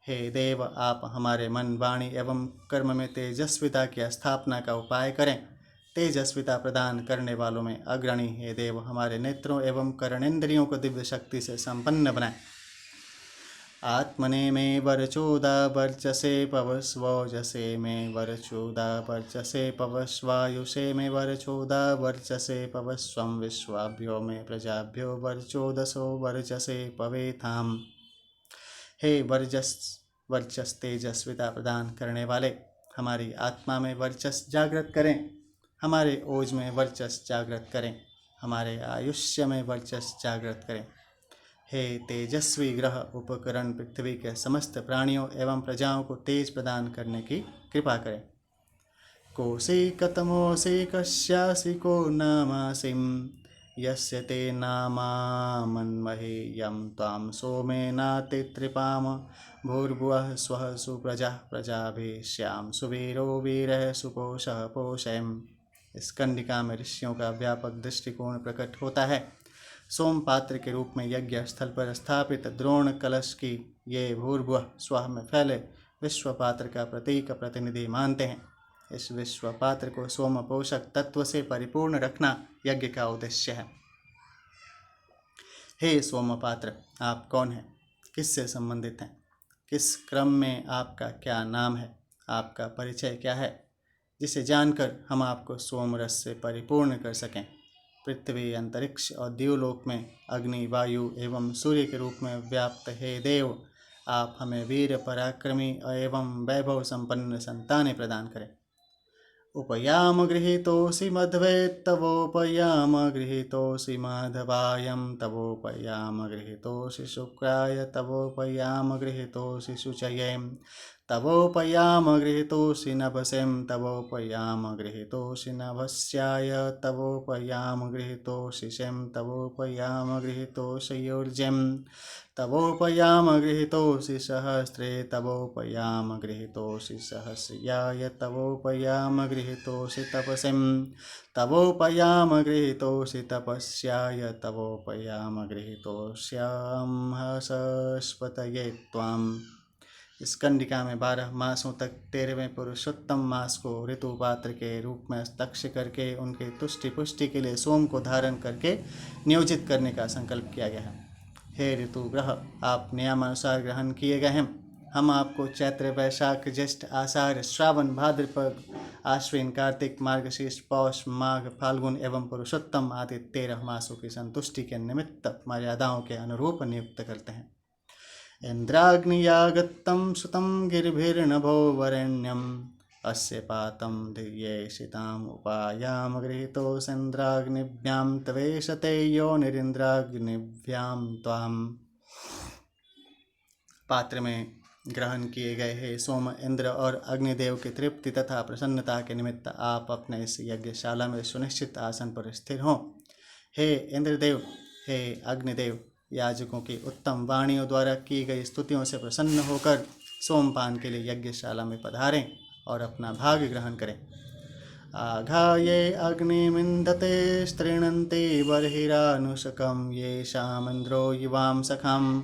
Speaker 1: हे देव, आप हमारे मन, वाणी एवं कर्म में तेजस्विता की स्थापना का उपाय करें। तेजस्विता प्रदान करने वालों में अग्रणी हे देव, हमारे नेत्रों एवं कर्णेंद्रियों को दिव्य शक्ति से संपन्न बनाएं। आत्मने में वरचोदा वर्चसे पवस्वजसे में वरचोदा वर्चसे पवस्वायुषे में वरचोदा वर्चसे पवस्वं विश्वाभ्यो में प्रजाभ्यो वर्चोदसो वर्चसे पवेथाम। हे वर्चस तेजस्विता प्रदान करने वाले, हमारी आत्मा में वर्चस जागृत करें, हमारे ओज में वर्चस जागृत करें, हमारे आयुष्य में वर्चस जागृत करें। हे तेजस्वी ग्रह उपकरण पृथ्वी के समस्त प्राणियों एवं प्रजाओं को तेज प्रदान करने की कृपा करें। कोसि कतमोसि कस्यासि को नामासिं यस्य ते नामामन्महे यं त्वां सोमेनातित्रिपाम भूर्भुवः स्वः सुप्रजाः प्रजाभिश्याम सुवीरो वीरः सुपोषः पोषयम्। इस कंडिका में ऋषियों का व्यापक दृष्टिकोण प्रकट होता है। सोम पात्र के रूप में यज्ञ स्थल पर स्थापित द्रोण कलश की ये भूर्भुवः स्वः में फैले विश्व पात्र का प्रतीक प्रतिनिधि मानते हैं। इस विश्व पात्र को सोम पोषक तत्व से परिपूर्ण रखना यज्ञ का उद्देश्य है। हे सोम पात्र, आप कौन हैं, किससे संबंधित हैं, किस क्रम में आपका क्या नाम है, आपका परिचय क्या है, जिसे जानकर हम आपको सोम रस से परिपूर्ण कर सकें। पृथ्वी, अंतरिक्ष और द्युलोक में अग्नि, वायु एवं सूर्य के रूप में व्याप्त हे देव, आप हमें वीर पराक्रमी एवं वैभव संपन्न संतानें प्रदान करें। उपयाम गृहीतोऽसि मध्वे तवोपयाम गृहीतोऽसि माधवायं तवोपयाम गृहीतोऽसि शुक्राय तवोपयाम गृहीतोऽसि शुचये तवोपयाम गृहीतोऽसि नभसें तवोपयाम गृहीतोऽसि नभस्याय तवोपयाम गृहीतोऽसि शें तवोपयाम गृहीतोऽसि यूर्जें तवोपयाम गृहीतोऽसि सहस्रे तवोपयाम गृहीतोऽसि सहस्र्याय तवोपयाम गृहीतोऽसि तपसिं तवोपयाम गृहीतोऽसि तपस्याय तवोपयाम गृहीतोऽस्याम्हसस्पतये त्वाम्। इस कंडिका में 12 मासों तक 13वें पुरुषोत्तम मास को ऋतु पात्र के रूप में लक्ष्य करके उनके तुष्टि पुष्टि के लिए सोम को धारण करके नियोजित करने का संकल्प किया गया है। हे ऋतु ग्रह, आप नियमानुसार ग्रहण किए गए हैं। हम आपको चैत्र, वैशाख, ज्येष्ठ, आषाढ़, श्रावण, भाद्रपद, आश्विन, कार्तिक, मार्गशीर्ष, पौष, माघ, फाल्गुन एवं पुरुषोत्तम आदि 13 मासों की संतुष्टि के निमित्त मर्यादाओं के अनुरूप नियुक्त करते हैं। इंद्राग्नियागत्तं सुतं गिरिभिर्नभो वरेण्यम् अस्य पातं धियेषिताम् उपायाम गृहीतोऽसीन्द्राग्निभ्यां तवेशते योनिरिन्द्राग्निभ्यां त्वाम्। पात्र में ग्रहण किए गए हे सोम, इंद्र और अग्निदेव की तृप्ति तथा प्रसन्नता के निमित्त आप अपने इस यज्ञशाला में सुनिश्चित आसन पर स्थिर हों। हे इंद्रदेव, हे अग्निदेव, याजकों की उत्तम वाणियों द्वारा की गई स्तुतियों से प्रसन्न होकर सोमपान के लिए यज्ञशाला में पधारें और अपना भाग ग्रहण करें। आघाये अग्निमिन्दते स्त्रीणन्ते बर्हिरानुशकं येषामिन्द्रो युवां सखाम्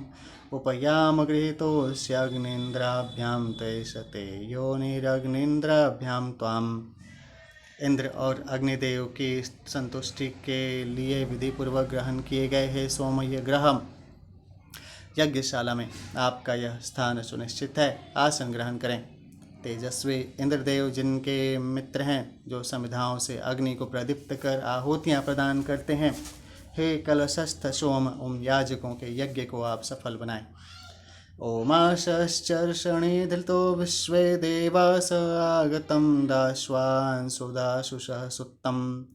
Speaker 1: उपयाम गृहीतोऽस्याग्नीन्द्राभ्यां तैषते योनिरग्नीन्द्राभ्यां त्वाम्। इंद्र और अग्निदेव की संतुष्टि के लिए विधिपूर्वक ग्रहण किए गए हैं सोमय ग्रह यज्ञशाला में आपका यह स्थान सुनिश्चित है। आसन ग्रहण करें। तेजस्वी इंद्रदेव जिनके मित्र हैं, जो समिधाओं से अग्नि को प्रदीप्त कर आहुतियाँ प्रदान करते हैं, हे कलशस्थ सोम, उन याजकों के यज्ञ को आप सफल बनाएं। ओमाशश्चर्षणे धृतो विश्वे देवास आगतं दाश्वांसुदाशुषः सुत्तम्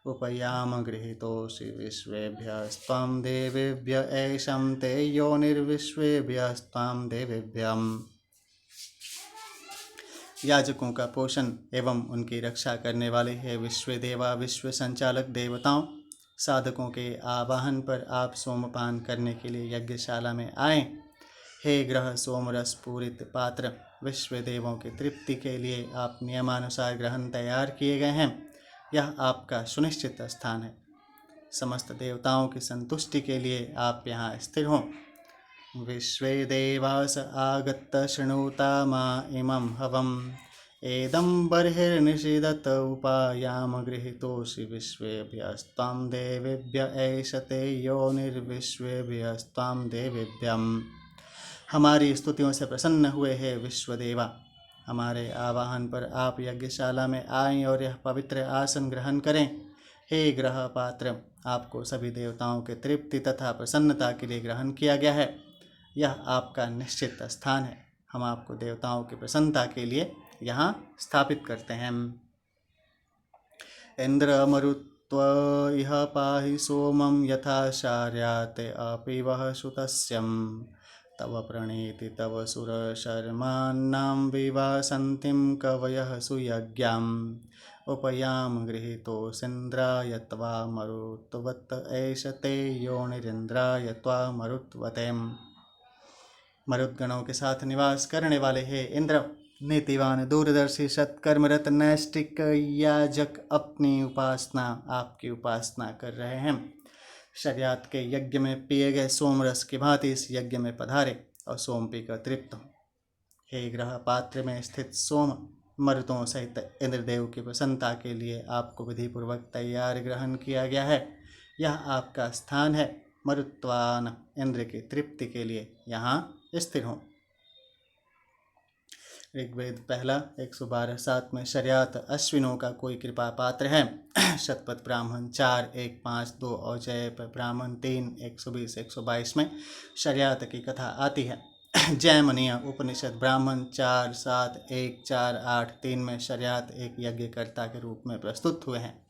Speaker 1: उपयाम गृहीतोऽसि विश्वेभ्यस्त्वां देवेभ्य ऐशं ते योनिर्विश्वेभ्यस्त्वां देवेभ्यम्। याजकों का पोषण एवं उनकी रक्षा करने वाले हे विश्व देवा, विश्व संचालक देवताओं, साधकों के आवाहन पर आप सोमपान करने के लिए यज्ञशाला में आए। हे ग्रह सोमरस पूरित पात्र, विश्व देवों की तृप्ति के लिए आप नियमानुसार ग्रहण तैयार किए गए हैं। यह आपका सुनिश्चित स्थान है। समस्त देवताओं की संतुष्टि के लिए आप यहाँ स्थिर हों। विश्वे देवास आगत शृणुता मा इमं हवम् एदं बर्हिर्निषीदत उपायाम गृहीतोऽसि विश्वेभ्यस्त्वां देवेभ्य ऐशते योनिर्विश्वेभ्यस्त्वां देवेभ्यम्। हमारी स्तुतियों से प्रसन्न हुए हैं विश्वदेवा। हमारे आवाहन पर आप यज्ञशाला में आएं और यह पवित्र आसन ग्रहण करें। हे ग्रह पात्र, आपको सभी देवताओं के तृप्ति तथा प्रसन्नता के लिए ग्रहण किया गया है। यह आपका निश्चित स्थान है। हम आपको देवताओं की प्रसन्नता के लिए यहाँ स्थापित करते हैं। इंद्र मरुत्व इह पाहि सोमं यथा शार्याते अपि वह सुतस्यं तव प्रणीति तव सुर शर्मान्नां विवासन्तिं कवयः सुयज्ञाम् उपयाम गृहीतोऽसीन्द्राय त्वा मरुत्वत् ऐशते योनिरिन्द्राय त्वा मरुत्वतेम्। मरुद्गणों के साथ निवास करने वाले हे इंद्र, नीतिवान दूरदर्शी सत्कर्मरत नैष्टिक याजक अपनी उपासना, आपकी उपासना कर रहे हैं। शर्यात के यज्ञ में पिए गए सोमरस की भांति इस यज्ञ में पधारे और सोम पीकर तृप्त हो। हे ग्रह पात्र में स्थित सोम, मरुतों सहित इंद्रदेव की प्रसन्नता के लिए आपको विधिपूर्वक तैयार ग्रहण किया गया है। यह आपका स्थान है। मरुत्वान इंद्र की तृप्ति के लिए यहाँ स्थिर हों। ऋग्वेद पहला 112:7 में शर्यात अश्विनों का कोई कृपा पात्र है। शतपथ ब्राह्मण 4:1-5-2 और जय ब्राह्मण 3:120-122 में शर्यात की कथा आती है। जैमनीय उपनिषद ब्राह्मण 4:7-1-4-8-3 में शर्यात एक यज्ञकर्ता के रूप में प्रस्तुत हुए हैं।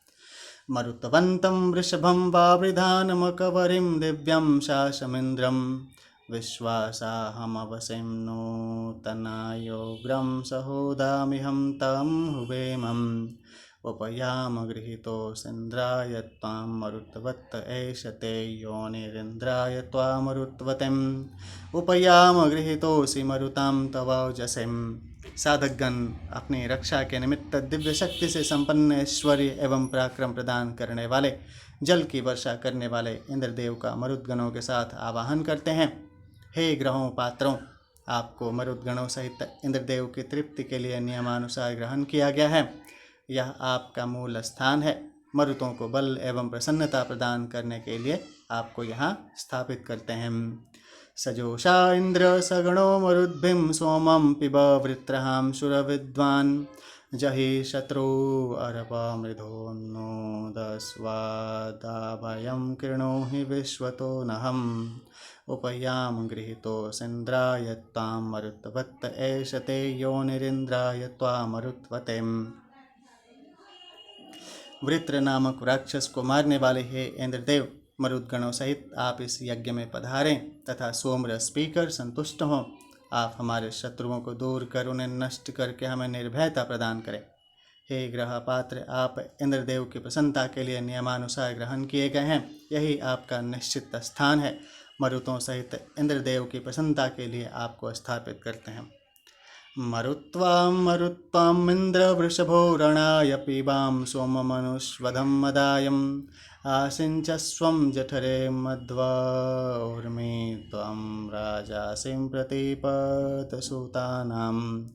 Speaker 1: मरुतवंतं वृषभं वावृधानमकवरिं दिव्यं शासमिन्द्रं विश्वासाहमवसिं नूतनायोग्रं सहोदामिहं तं हुवेमम् उपयाम गृहीतोऽसीन्द्राय त्वां मरुत्वत् ऐशते योनिरिन्द्राय त्वा मरुत्वतिम् उपयाम गृहीतोऽसि मरुतां तवौजसिम्। साधकगण अपनी रक्षा के निमित्त दिव्य शक्ति से संपन्न ऐश्वर्य एवं पराक्रम प्रदान करने वाले, जल की वर्षा करने वाले इंद्रदेव का मरुद्गणों के साथ आवाहन करते हैं। हे ग्रहों पात्रों, आपको मरुद्गणों सहित इंद्रदेव की तृप्ति के लिए नियमानुसार ग्रहण किया गया है। यह आपका मूल स्थान है। मरुतों को बल एवं प्रसन्नता प्रदान करने के लिए आपको यहाँ स्थापित करते हैं। सजोषा इंद्र सगणो मरुद्भिं सोमं पिब वृत्रहां शुरविद्वान् जहि शत्रु अर्पमृधोन्नो दस्वादाभयं कृणोहि विश्वतो नहम् उपयाम गृहीतोऽसीन्द्राय त्वां मरुत्वत् ऐशते योनिरिन्द्राय त्वा मरुत्वतेम्। वृत्र नामक राक्षस को मारने वाले हे इंद्रदेव, मरुद्गणों सहित आप इस यज्ञ में पधारें तथा सोमरस पीकर संतुष्ट हों। आप हमारे शत्रुओं को दूर कर उन्हें नष्ट करके हमें निर्भयता प्रदान करें। हे ग्रह पात्र, आप इंद्रदेव की प्रसन्नता के लिए नियमानुसार ग्रहण किए गए हैं। यही आपका निश्चित स्थान है। मरुतों सहित इंद्रदेव की प्रसन्नता के लिए आपको स्थापित करते हैं। मरुत्वां इन्द्र वृषभो रणाय पीबां सोममनुष्वधं मदायम् आसिञ्चस्वं जठरे मध्वोर्मि त्वं राजासिं प्रतिपतसुतानाम्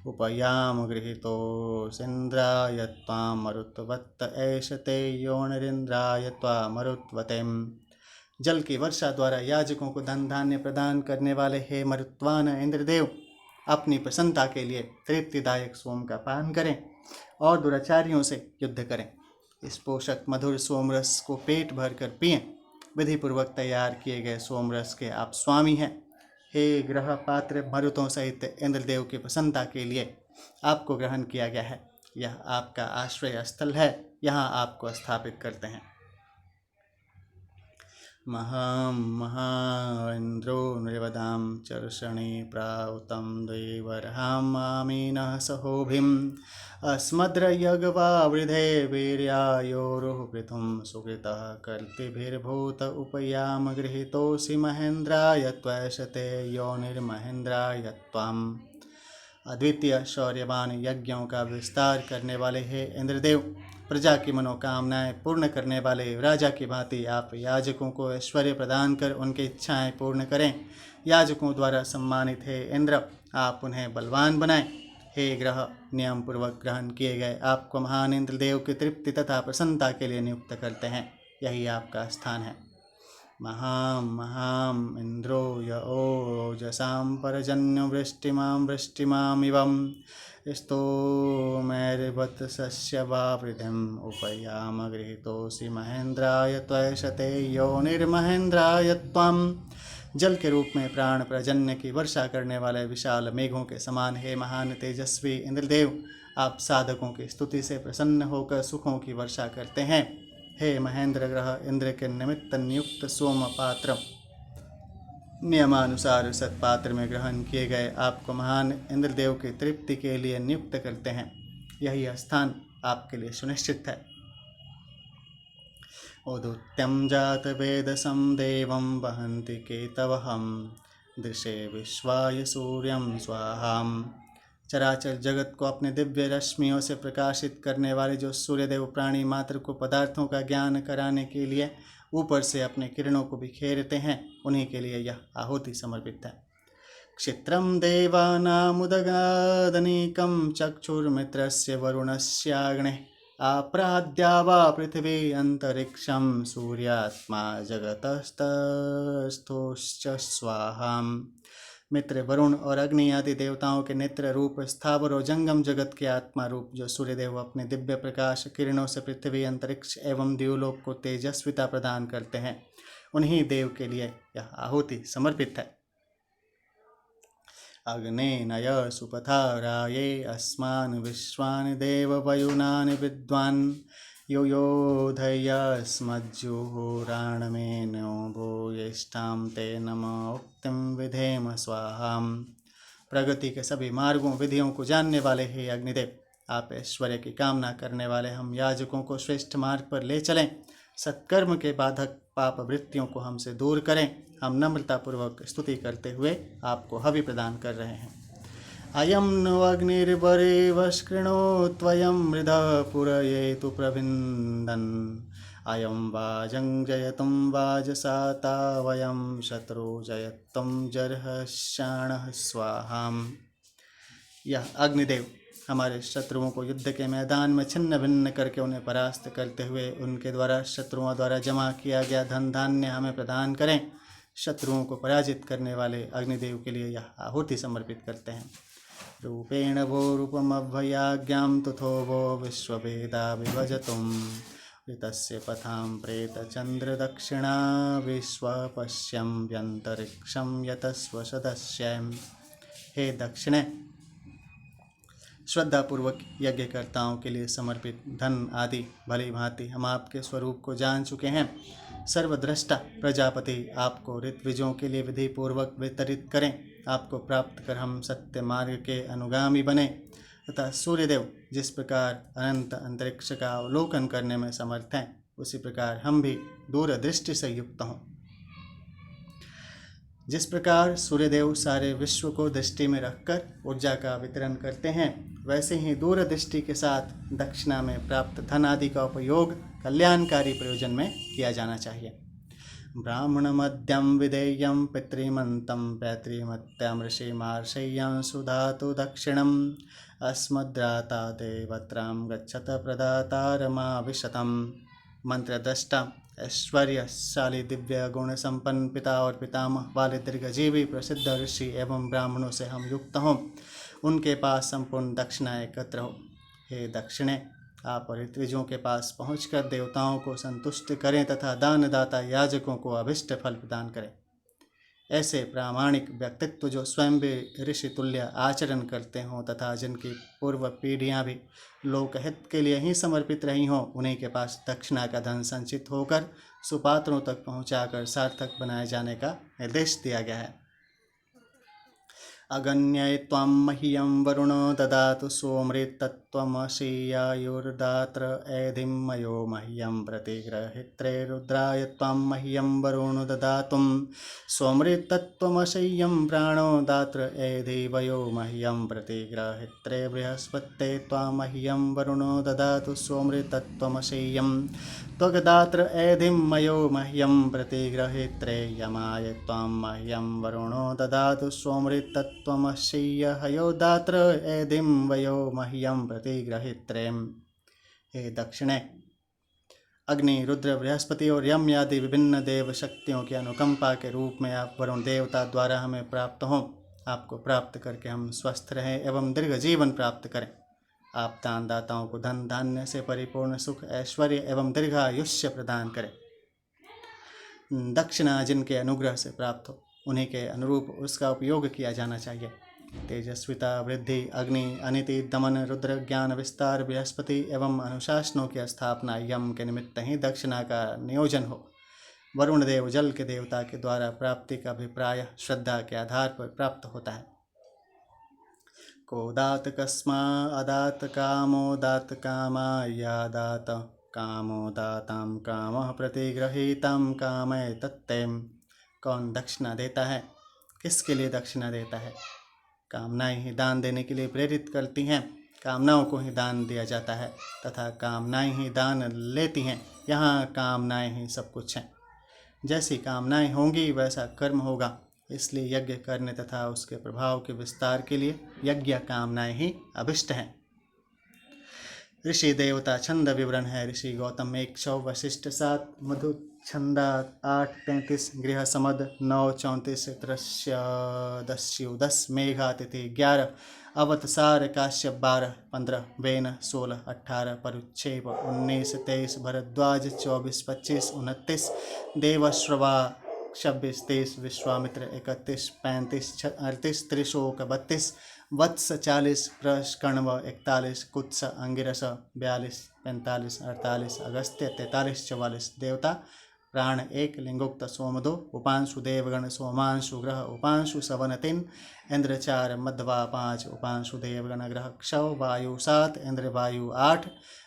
Speaker 1: उपयाम गृहीतोऽसीन्द्राय त्वां मरुत्वत् ऐशते योनिरिन्द्राय त्वा मरुत्वतेम्। जल की वर्षा द्वारा याजकों को धन धान्य प्रदान करने वाले हे मरुत्वान इंद्रदेव, अपनी प्रसन्नता के लिए तृप्तिदायक सोम का पान करें और दुराचारियों से युद्ध करें। इस पोषक मधुर सोमरस को पेट भर कर पिएं। विधिपूर्वक तैयार किए गए सोमरस के आप स्वामी हैं। हे ग्रह पात्र, मरुतों सहित इंद्रदेव की प्रसन्नता के लिए आपको ग्रहण किया गया है। यह आपका आश्रय स्थल है। यहाँ आपको स्थापित करते हैं। महा इंद्रो नृवदां चर्षणि प्राउतं द्विवर्हां मामीनः सहोभिम् अस्मद्रयगवावृधे वीर्यायोरुः पृथुं सुकृतः कर्तिभिर्भूत उपयाम गृहीतोऽसि महेन्द्राय त्वैशते योनिर्महेन्द्राय त्वाम् अद्वितीय शौर्यवान यज्ञों का विस्तार करने वाले हे इंद्रदेव, प्रजा की मनोकामनाएं पूर्ण करने वाले राजा की भांति आप याजकों को ऐश्वर्य प्रदान कर उनकी इच्छाएं पूर्ण करें। याजकों द्वारा सम्मानित हे इंद्र, आप उन्हें बलवान बनाएं। हे ग्रह, नियम पूर्वक ग्रहण किए गए आपको महान इंद्रदेव की तृप्ति तथा प्रसन्नता के लिए नियुक्त करते हैं। यही आपका स्थान है। महाम इंद्रो य ओजसां परजन्य वृष्टिमामिवं स्तोमैर्वत् सस्यवावृतिम् उपयाम गृहीतोऽसि महेन्द्राय त्वयशते योनिर्महेन्द्राय त्वं। जल के रूप में प्राण प्रजन्य की वर्षा करने वाले विशाल मेघों के समान हे महान तेजस्वी इंद्रदेव, आप साधकों की स्तुति से प्रसन्न होकर सुखों की वर्षा करते हैं। हे महेंद्र ग्रह, इंद्र के निमित्त नियुक्त सोम पात्र नियमानुसार सत्पात्र में ग्रहण किए गए आपको महान इंद्रदेव की तृप्ति के लिए नियुक्त करते हैं। यही स्थान आपके लिए सुनिश्चित है। उदुत्यं जात वेदसं देवं वहन्ति केतवहं दृशे विश्वाय सूर्यं स्वाहाम। चराचर जगत को अपने दिव्य रश्मियों से प्रकाशित करने वाले जो सूर्यदेव प्राणी मात्र को पदार्थों का ज्ञान कराने के लिए ऊपर से अपने किरणों को बिखेरते हैं, उन्हीं के लिए यह आहुति समर्पित है। क्षित्रं देवानामुदगादनीकं चक्षुर्मित्रस्य वरुणस्याग्नेः आप्राद्या वा पृथिवी अंतरिक्षं सूर्यात्मा जगतस्तस्थोश्च स्वाहाम। मित्र वरुण और अग्नि आदि देवताओं के नेत्र रूप स्थावर और जंगम जगत के आत्मा रूप जो सूर्यदेव अपने दिव्य प्रकाश किरणों से पृथ्वी अंतरिक्ष एवं द्यूलोक को तेजस्विता प्रदान करते हैं, उन्हीं देव के लिए यह आहुति समर्पित है। अग्ने नय सुपथाराये अस्मान् विश्वान् देव वयुनान् विद्वान् यो योधयस्मज्जुहुराणमेनो भूयिष्ठां ते नमः उक्तिं विधेम स्वाहाम। प्रगति के सभी मार्गों विधियों को जानने वाले हे अग्निदेव, आप ऐश्वर्य की कामना करने वाले हम याजकों को श्रेष्ठ मार्ग पर ले चलें। सत्कर्म के बाधक पाप वृत्तियों को हमसे दूर करें। हम नम्रतापूर्वक स्तुति करते हुए आपको हवि प्रदान कर रहे हैं। अयं नो अग्निर्वरे वष्कृणो त्वयं मृधा पुरयेतु प्रविन्दन् अयं वाजं जयतुं वाजसाता वयं शत्रु जयत्वं जर्हशाणः स्वाहाम। यह अग्निदेव हमारे शत्रुओं को युद्ध के मैदान में छिन्न भिन्न करके उन्हें परास्त करते हुए उनके द्वारा शत्रुओं द्वारा जमा किया गया धन धान्य हमें प्रदान करें। शत्रुओं को पराजित करने वाले अग्निदेव के लिए यह आहुति समर्पित करते हैं। रूपेण वो रूपमभयाज्ञां तुथो वो विश्वभेदा विभजतुं ऋतस्य पथां प्रेतचंद्र दक्षिणा विश्व पश्यं व्यंतरिक्षं यतस्व सदस्यम्। हे दक्षिणे, श्रद्धापूर्वक यज्ञकर्ताओं के लिए समर्पित धन आदि भली भांति हम आपके स्वरूप को जान चुके हैं। सर्वद्रष्टा प्रजापति आपको ऋत्विजों के लिए विधि पूर्वक वितरित करें। आपको प्राप्त कर हम सत्य मार्ग के अनुगामी बने तथा सूर्यदेव जिस प्रकार अनंत अंतरिक्ष का अवलोकन करने में समर्थ हैं, उसी प्रकार हम भी दूरदृष्टि से युक्त हों। जिस प्रकार सूर्यदेव सारे विश्व को दृष्टि में रखकर ऊर्जा का वितरण करते हैं, वैसे ही दूरदृष्टि के साथ दक्षिणा में प्राप्त धन आदि का उपयोग कल्याणकारी प्रयोजन में किया जाना चाहिए। ब्राह्मण मध्यम विधेयं पितृमन्तं पैतृमत्यं ऋषिमार्षय्यं सुधातु दक्षिणम् अस्मद्राता देवत्रां गच्छत प्रदातारमाविशतम्। मंत्रद्रष्टा ऐश्वर्यशाली दिव्य गुण संपन्न पिता और पितामह वाले दीर्घजीवी प्रसिद्ध ऋषि एवं ब्राह्मणों से हम युक्त हों, उनके पास संपूर्ण दक्षिणा एकत्र हो। हे दक्षिणे, आप ऋत्विजों के पास पहुंचकर देवताओं को संतुष्ट करें तथा दानदाता याजकों को अभिष्ट फल प्रदान करें। ऐसे प्रामाणिक व्यक्तित्व जो स्वयं भी ऋषि तुल्य आचरण करते हों तथा जिनकी पूर्व पीढ़ियां भी लोकहित के लिए ही समर्पित रही हों, उन्हीं के पास दक्षिणा का धन संचित होकर सुपात्रों तक पहुंचाकर सार्थक बनाए जाने का निर्देश दिया गया है। अगण्य त्वां मह्यं वरुणो ददातु सोमृत त्वमसि आयुर्दात्र एधिमयो मह्यं प्रतिगृहीत्रे रुद्राय त्वं मह्यं वरुणो ददातुं स्वमृतत्वमसह्यं प्राणो दात्र एधिवयो मह्यं प्रतिगृहीत्रे बृहस्पते त्वं मह्यं वरुणो ददातु स्वमृतत्वमसह्यं त्वगदात्र एधिमयो मह्यं प्रतिगृहीत्रे यमाय त्वं मह्यं वरुणो ददातु स्वमृतत्वमसह्य हयोदात्र एधिमयो मह्यं प्रतिगृहीत्रे। हे दक्षिणे, अग्नि, रुद्र, बृहस्पति और यम आदि विभिन्न देव शक्तियों की अनुकंपा के रूप में आप वरुण देवता द्वारा हमें प्राप्त हों। आपको प्राप्त करके हम स्वस्थ रहें एवं दीर्घ जीवन प्राप्त करें। आप दानदाताओं को धन धान्य से परिपूर्ण सुख, ऐश्वर्य एवं दीर्घायुष्य प्रदान करें। दक्षिणा जिनके अनुग्रह से प्राप्त हो, उन्हीं के अनुरूप उसका उपयोग किया जाना चाहिए। तेजस्विता, वृद्धि, अग्नि, अनिति, दमन, रुद्र, ज्ञान विस्तार, बृहस्पति एवं अनुशासनों की स्थापना यम के निमित्त ही दक्षिणा का नियोजन हो। वरुण देव जल के देवता के द्वारा प्राप्ति का अभिप्राय श्रद्धा के आधार पर प्राप्त होता है। को दात कस्मा अदात कामो दात कामा या दात कामो दाताम कामः प्रतिगृहीताम कामय तत्तेम। कौन दक्षिणा देता है, किसके लिए दक्षिणा देता है? कामनाएं ही दान देने के लिए प्रेरित करती हैं। कामनाओं को ही दान दिया जाता है तथा कामनाएं ही दान लेती हैं। यहाँ कामनाएं ही सब कुछ हैं। जैसी कामनाएं होंगी वैसा कर्म होगा। इसलिए यज्ञ करने तथा उसके प्रभाव के विस्तार के लिए यज्ञ कामनाएं ही अभिष्ट हैं। ऋषि देवता छंद विवरण है। ऋषि गौतम 100, वशिष्ठ 7, मधु छंदा 8, 33, गृह समद 9, 34, त्रस्य दस्यु 10, मेघातिथि 11, अवतसार काश्यप 12, 15, वेन 16, 18, परुच्छेप 19, 23, भरद्वाज 24, 25, 29, देवश्रवा 26, 23, विश्वामित्र 31, 35, 38, त्रिशोक 32, वत्स 40, प्रष्कण्व 41, कुत्स अंगिरस 42, 45, 48, अगस्त्य 43, 44, देवता प्राण 1, लिंगोक्त सोम 2, उपांशु देवगण सोमांशु ग्रह उपांशु सवन 3, इंद्र 4, मध्वा 5, उपांशु देवगण ग्रह क्षव वायु 7, इंद्र वायु 8,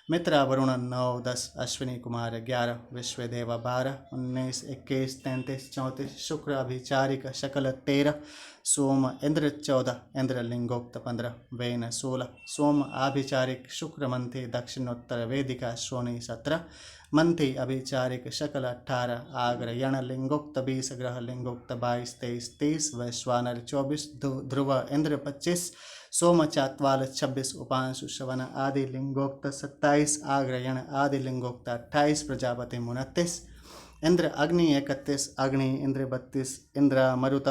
Speaker 1: मित्रा वरुण 9, 10, अश्विनी कुमार 11, विश्वदेव 12, 19, 21, 33, 34, शुक्र अभिचारिक शकल 13, सोम इंद्र 14, इंद्र लिंगोक्त 15, वेन 16, सोम आभिचारिक शुक्र मंथी दक्षिणोत्तर वेदिका श्रोणी 17, मंथी अभिचारिक शकल 18, आग्र यण लिंगोक्त 20, ग्रह लिंगोक्त 22, 23, 30, वैश्वानर 24, ध्रुव इंद्र 25, सोम चातवाल 26, उपांशु श्रवण आदि लिंगोक्त 27, आग्रयण आदि लिंगोक्त 28, प्रजापति 29, इंद्र अग्नि 31, अग्नि इंद्र 32, इंद्र मरुत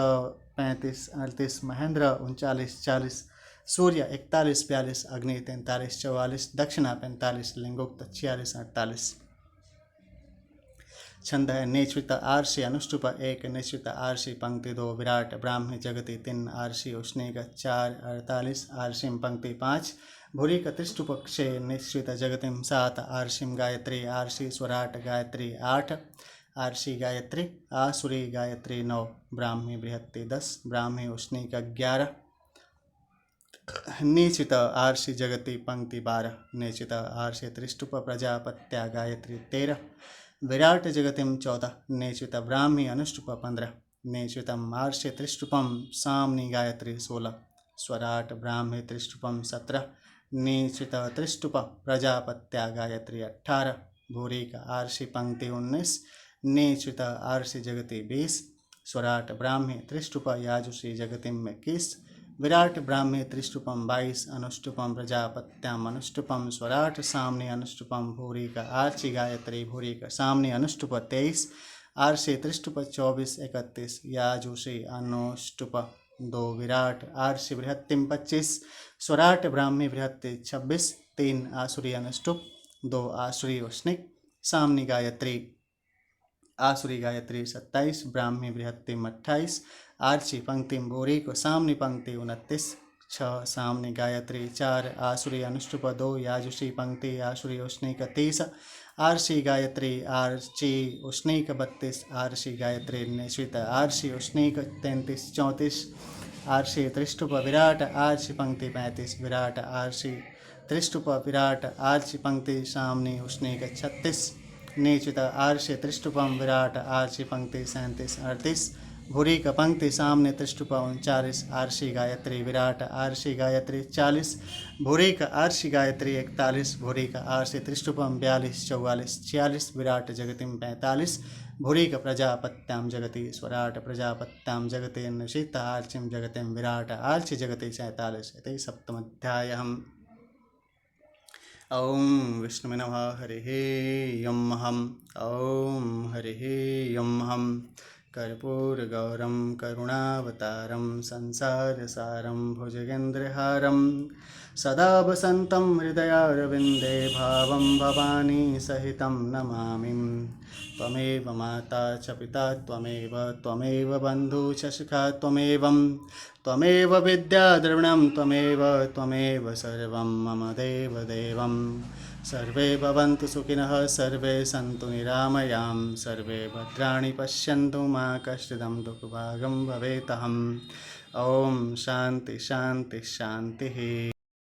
Speaker 1: 35, 38, महेंद्र 39, 40, सूर्य 41, 42, अग्नि 43, 44, दक्षिणा 45, लिंगोक्त 46, 48। छंद है नेश्वित आर्षि अनुष्टुप 1, निश्चित आर्षि पंक्ति 2, विराट ब्राह्मी जगति 3, आर्षि उष्णिक 4, 48, आर्षिम पंक्ति 5, भूरिक त्रिष्टुप क्षे, निश्चित जगतिम 7, आर्षिम गायत्री, आर्षि स्वराट गायत्री 8, आर्षि गायत्री, आसुरी गायत्री 9, ब्राह्मी बृहत्ति 10, ब्राह्मी उष्णिक 11, निश्चित आर्षि जगति पंक्ति 12, निश्चित आर्षि त्रिष्टुप प्रजापत्या गायत्री 13, विराट जगतिम 14, नेच्युत ब्राह्मी अनुष्टुप 15, नेच्युतम आर्षि त्रिष्टुपम सामनी गायत्री 16, स्वराट ब्राह्मी त्रिष्टुपम 17, नेच्युत त्रिष्टुप प्रजापत्या गायत्री 18, भूरी का आर्षि पंक्ति 19, नेच्युत आर्षि जगति 20, स्वराट ब्राह्मी त्रिष्टुप याजुषी जगतिम 21, विराट ब्राह्मी त्रिष्टुपम 22, अनुष्टुपम प्रजापत्याम अनुष्टुपम, स्वराट सामने अनुष्टुपम, भूरी का आर्षि गायत्री, भूरी का सामने अनुष्टुप 23, आर्षि त्रिष्टुप 24, 31, याजुषी अनुष्टुप 2, विराट आर्षि बृहत्तिम 25, स्वराट ब्राह्मी बृहत्ति 26, 3 आसुरी अनुष्टुप, 2 आसुरी उष्णिक, सामनी गायत्री, आसुरी गायत्री 27, ब्राह्मी बृहत्तिम 28, आर्षि पंक्तिम भूरी को सामनी पंक्ति 29, 6 सामनी गायत्री 4, आसुरी अनुष्टुप 2, याजुषी पंक्ति, आसुरी उष्णिक 30, आर्षि गायत्री, आर्षि उष्णिक 32, आर्षि गायत्री निश्चित, आर्षि उष्णिक 33, 34, आर्षि त्रिष्टुप विराट, आर्षि पंक्ति 35, विराट आर्षि त्रिष्टुप विराट आर्चि पंक्ति सामने उष्णीक 36 नीचित आर्षि त्रिष्टुपम विराट आर्चि पंक्ति 37 38 भूरिक पंक्ति सामने त्रिष्टुप 39 आर्षि गायत्री विराट आर्षि गायत्री 40 भूरिक आर्षि गायत्री 41 भूरिक आर्षि त्रिष्टुपम 42 44 46 विराट जगतिम 45 भूरिक प्रजापत्याम जगति स्वराट प्रजापत्याम जगते निशित आर्चिम जगतिम विराट आर्चि जगति 47 इति सप्तमोऽध्यायः। ओम विष्णुवे नमः। हरिः यम्। ओम हरिः यम्। कर्पूरगौरं करुणावतारं संसारसारं भुजगेन्द्रहारं सदा वसन्तं हृदयारविन्दे भावं भवानी सहितं नमामि। त्वमेव माता च पिता त्वमेव बन्धु च सखा त्वमेव विद्या द्रविणं त्वमेव सर्वं मम देवदेवं। सर्वे भवन्तु सुखिनः सर्वे सन्तु निरामयां सर्वे भद्राणि पश्यन्तु मा कश्चिदं दुःखभागं भवेतहम्। ओम शांति शांति शांति।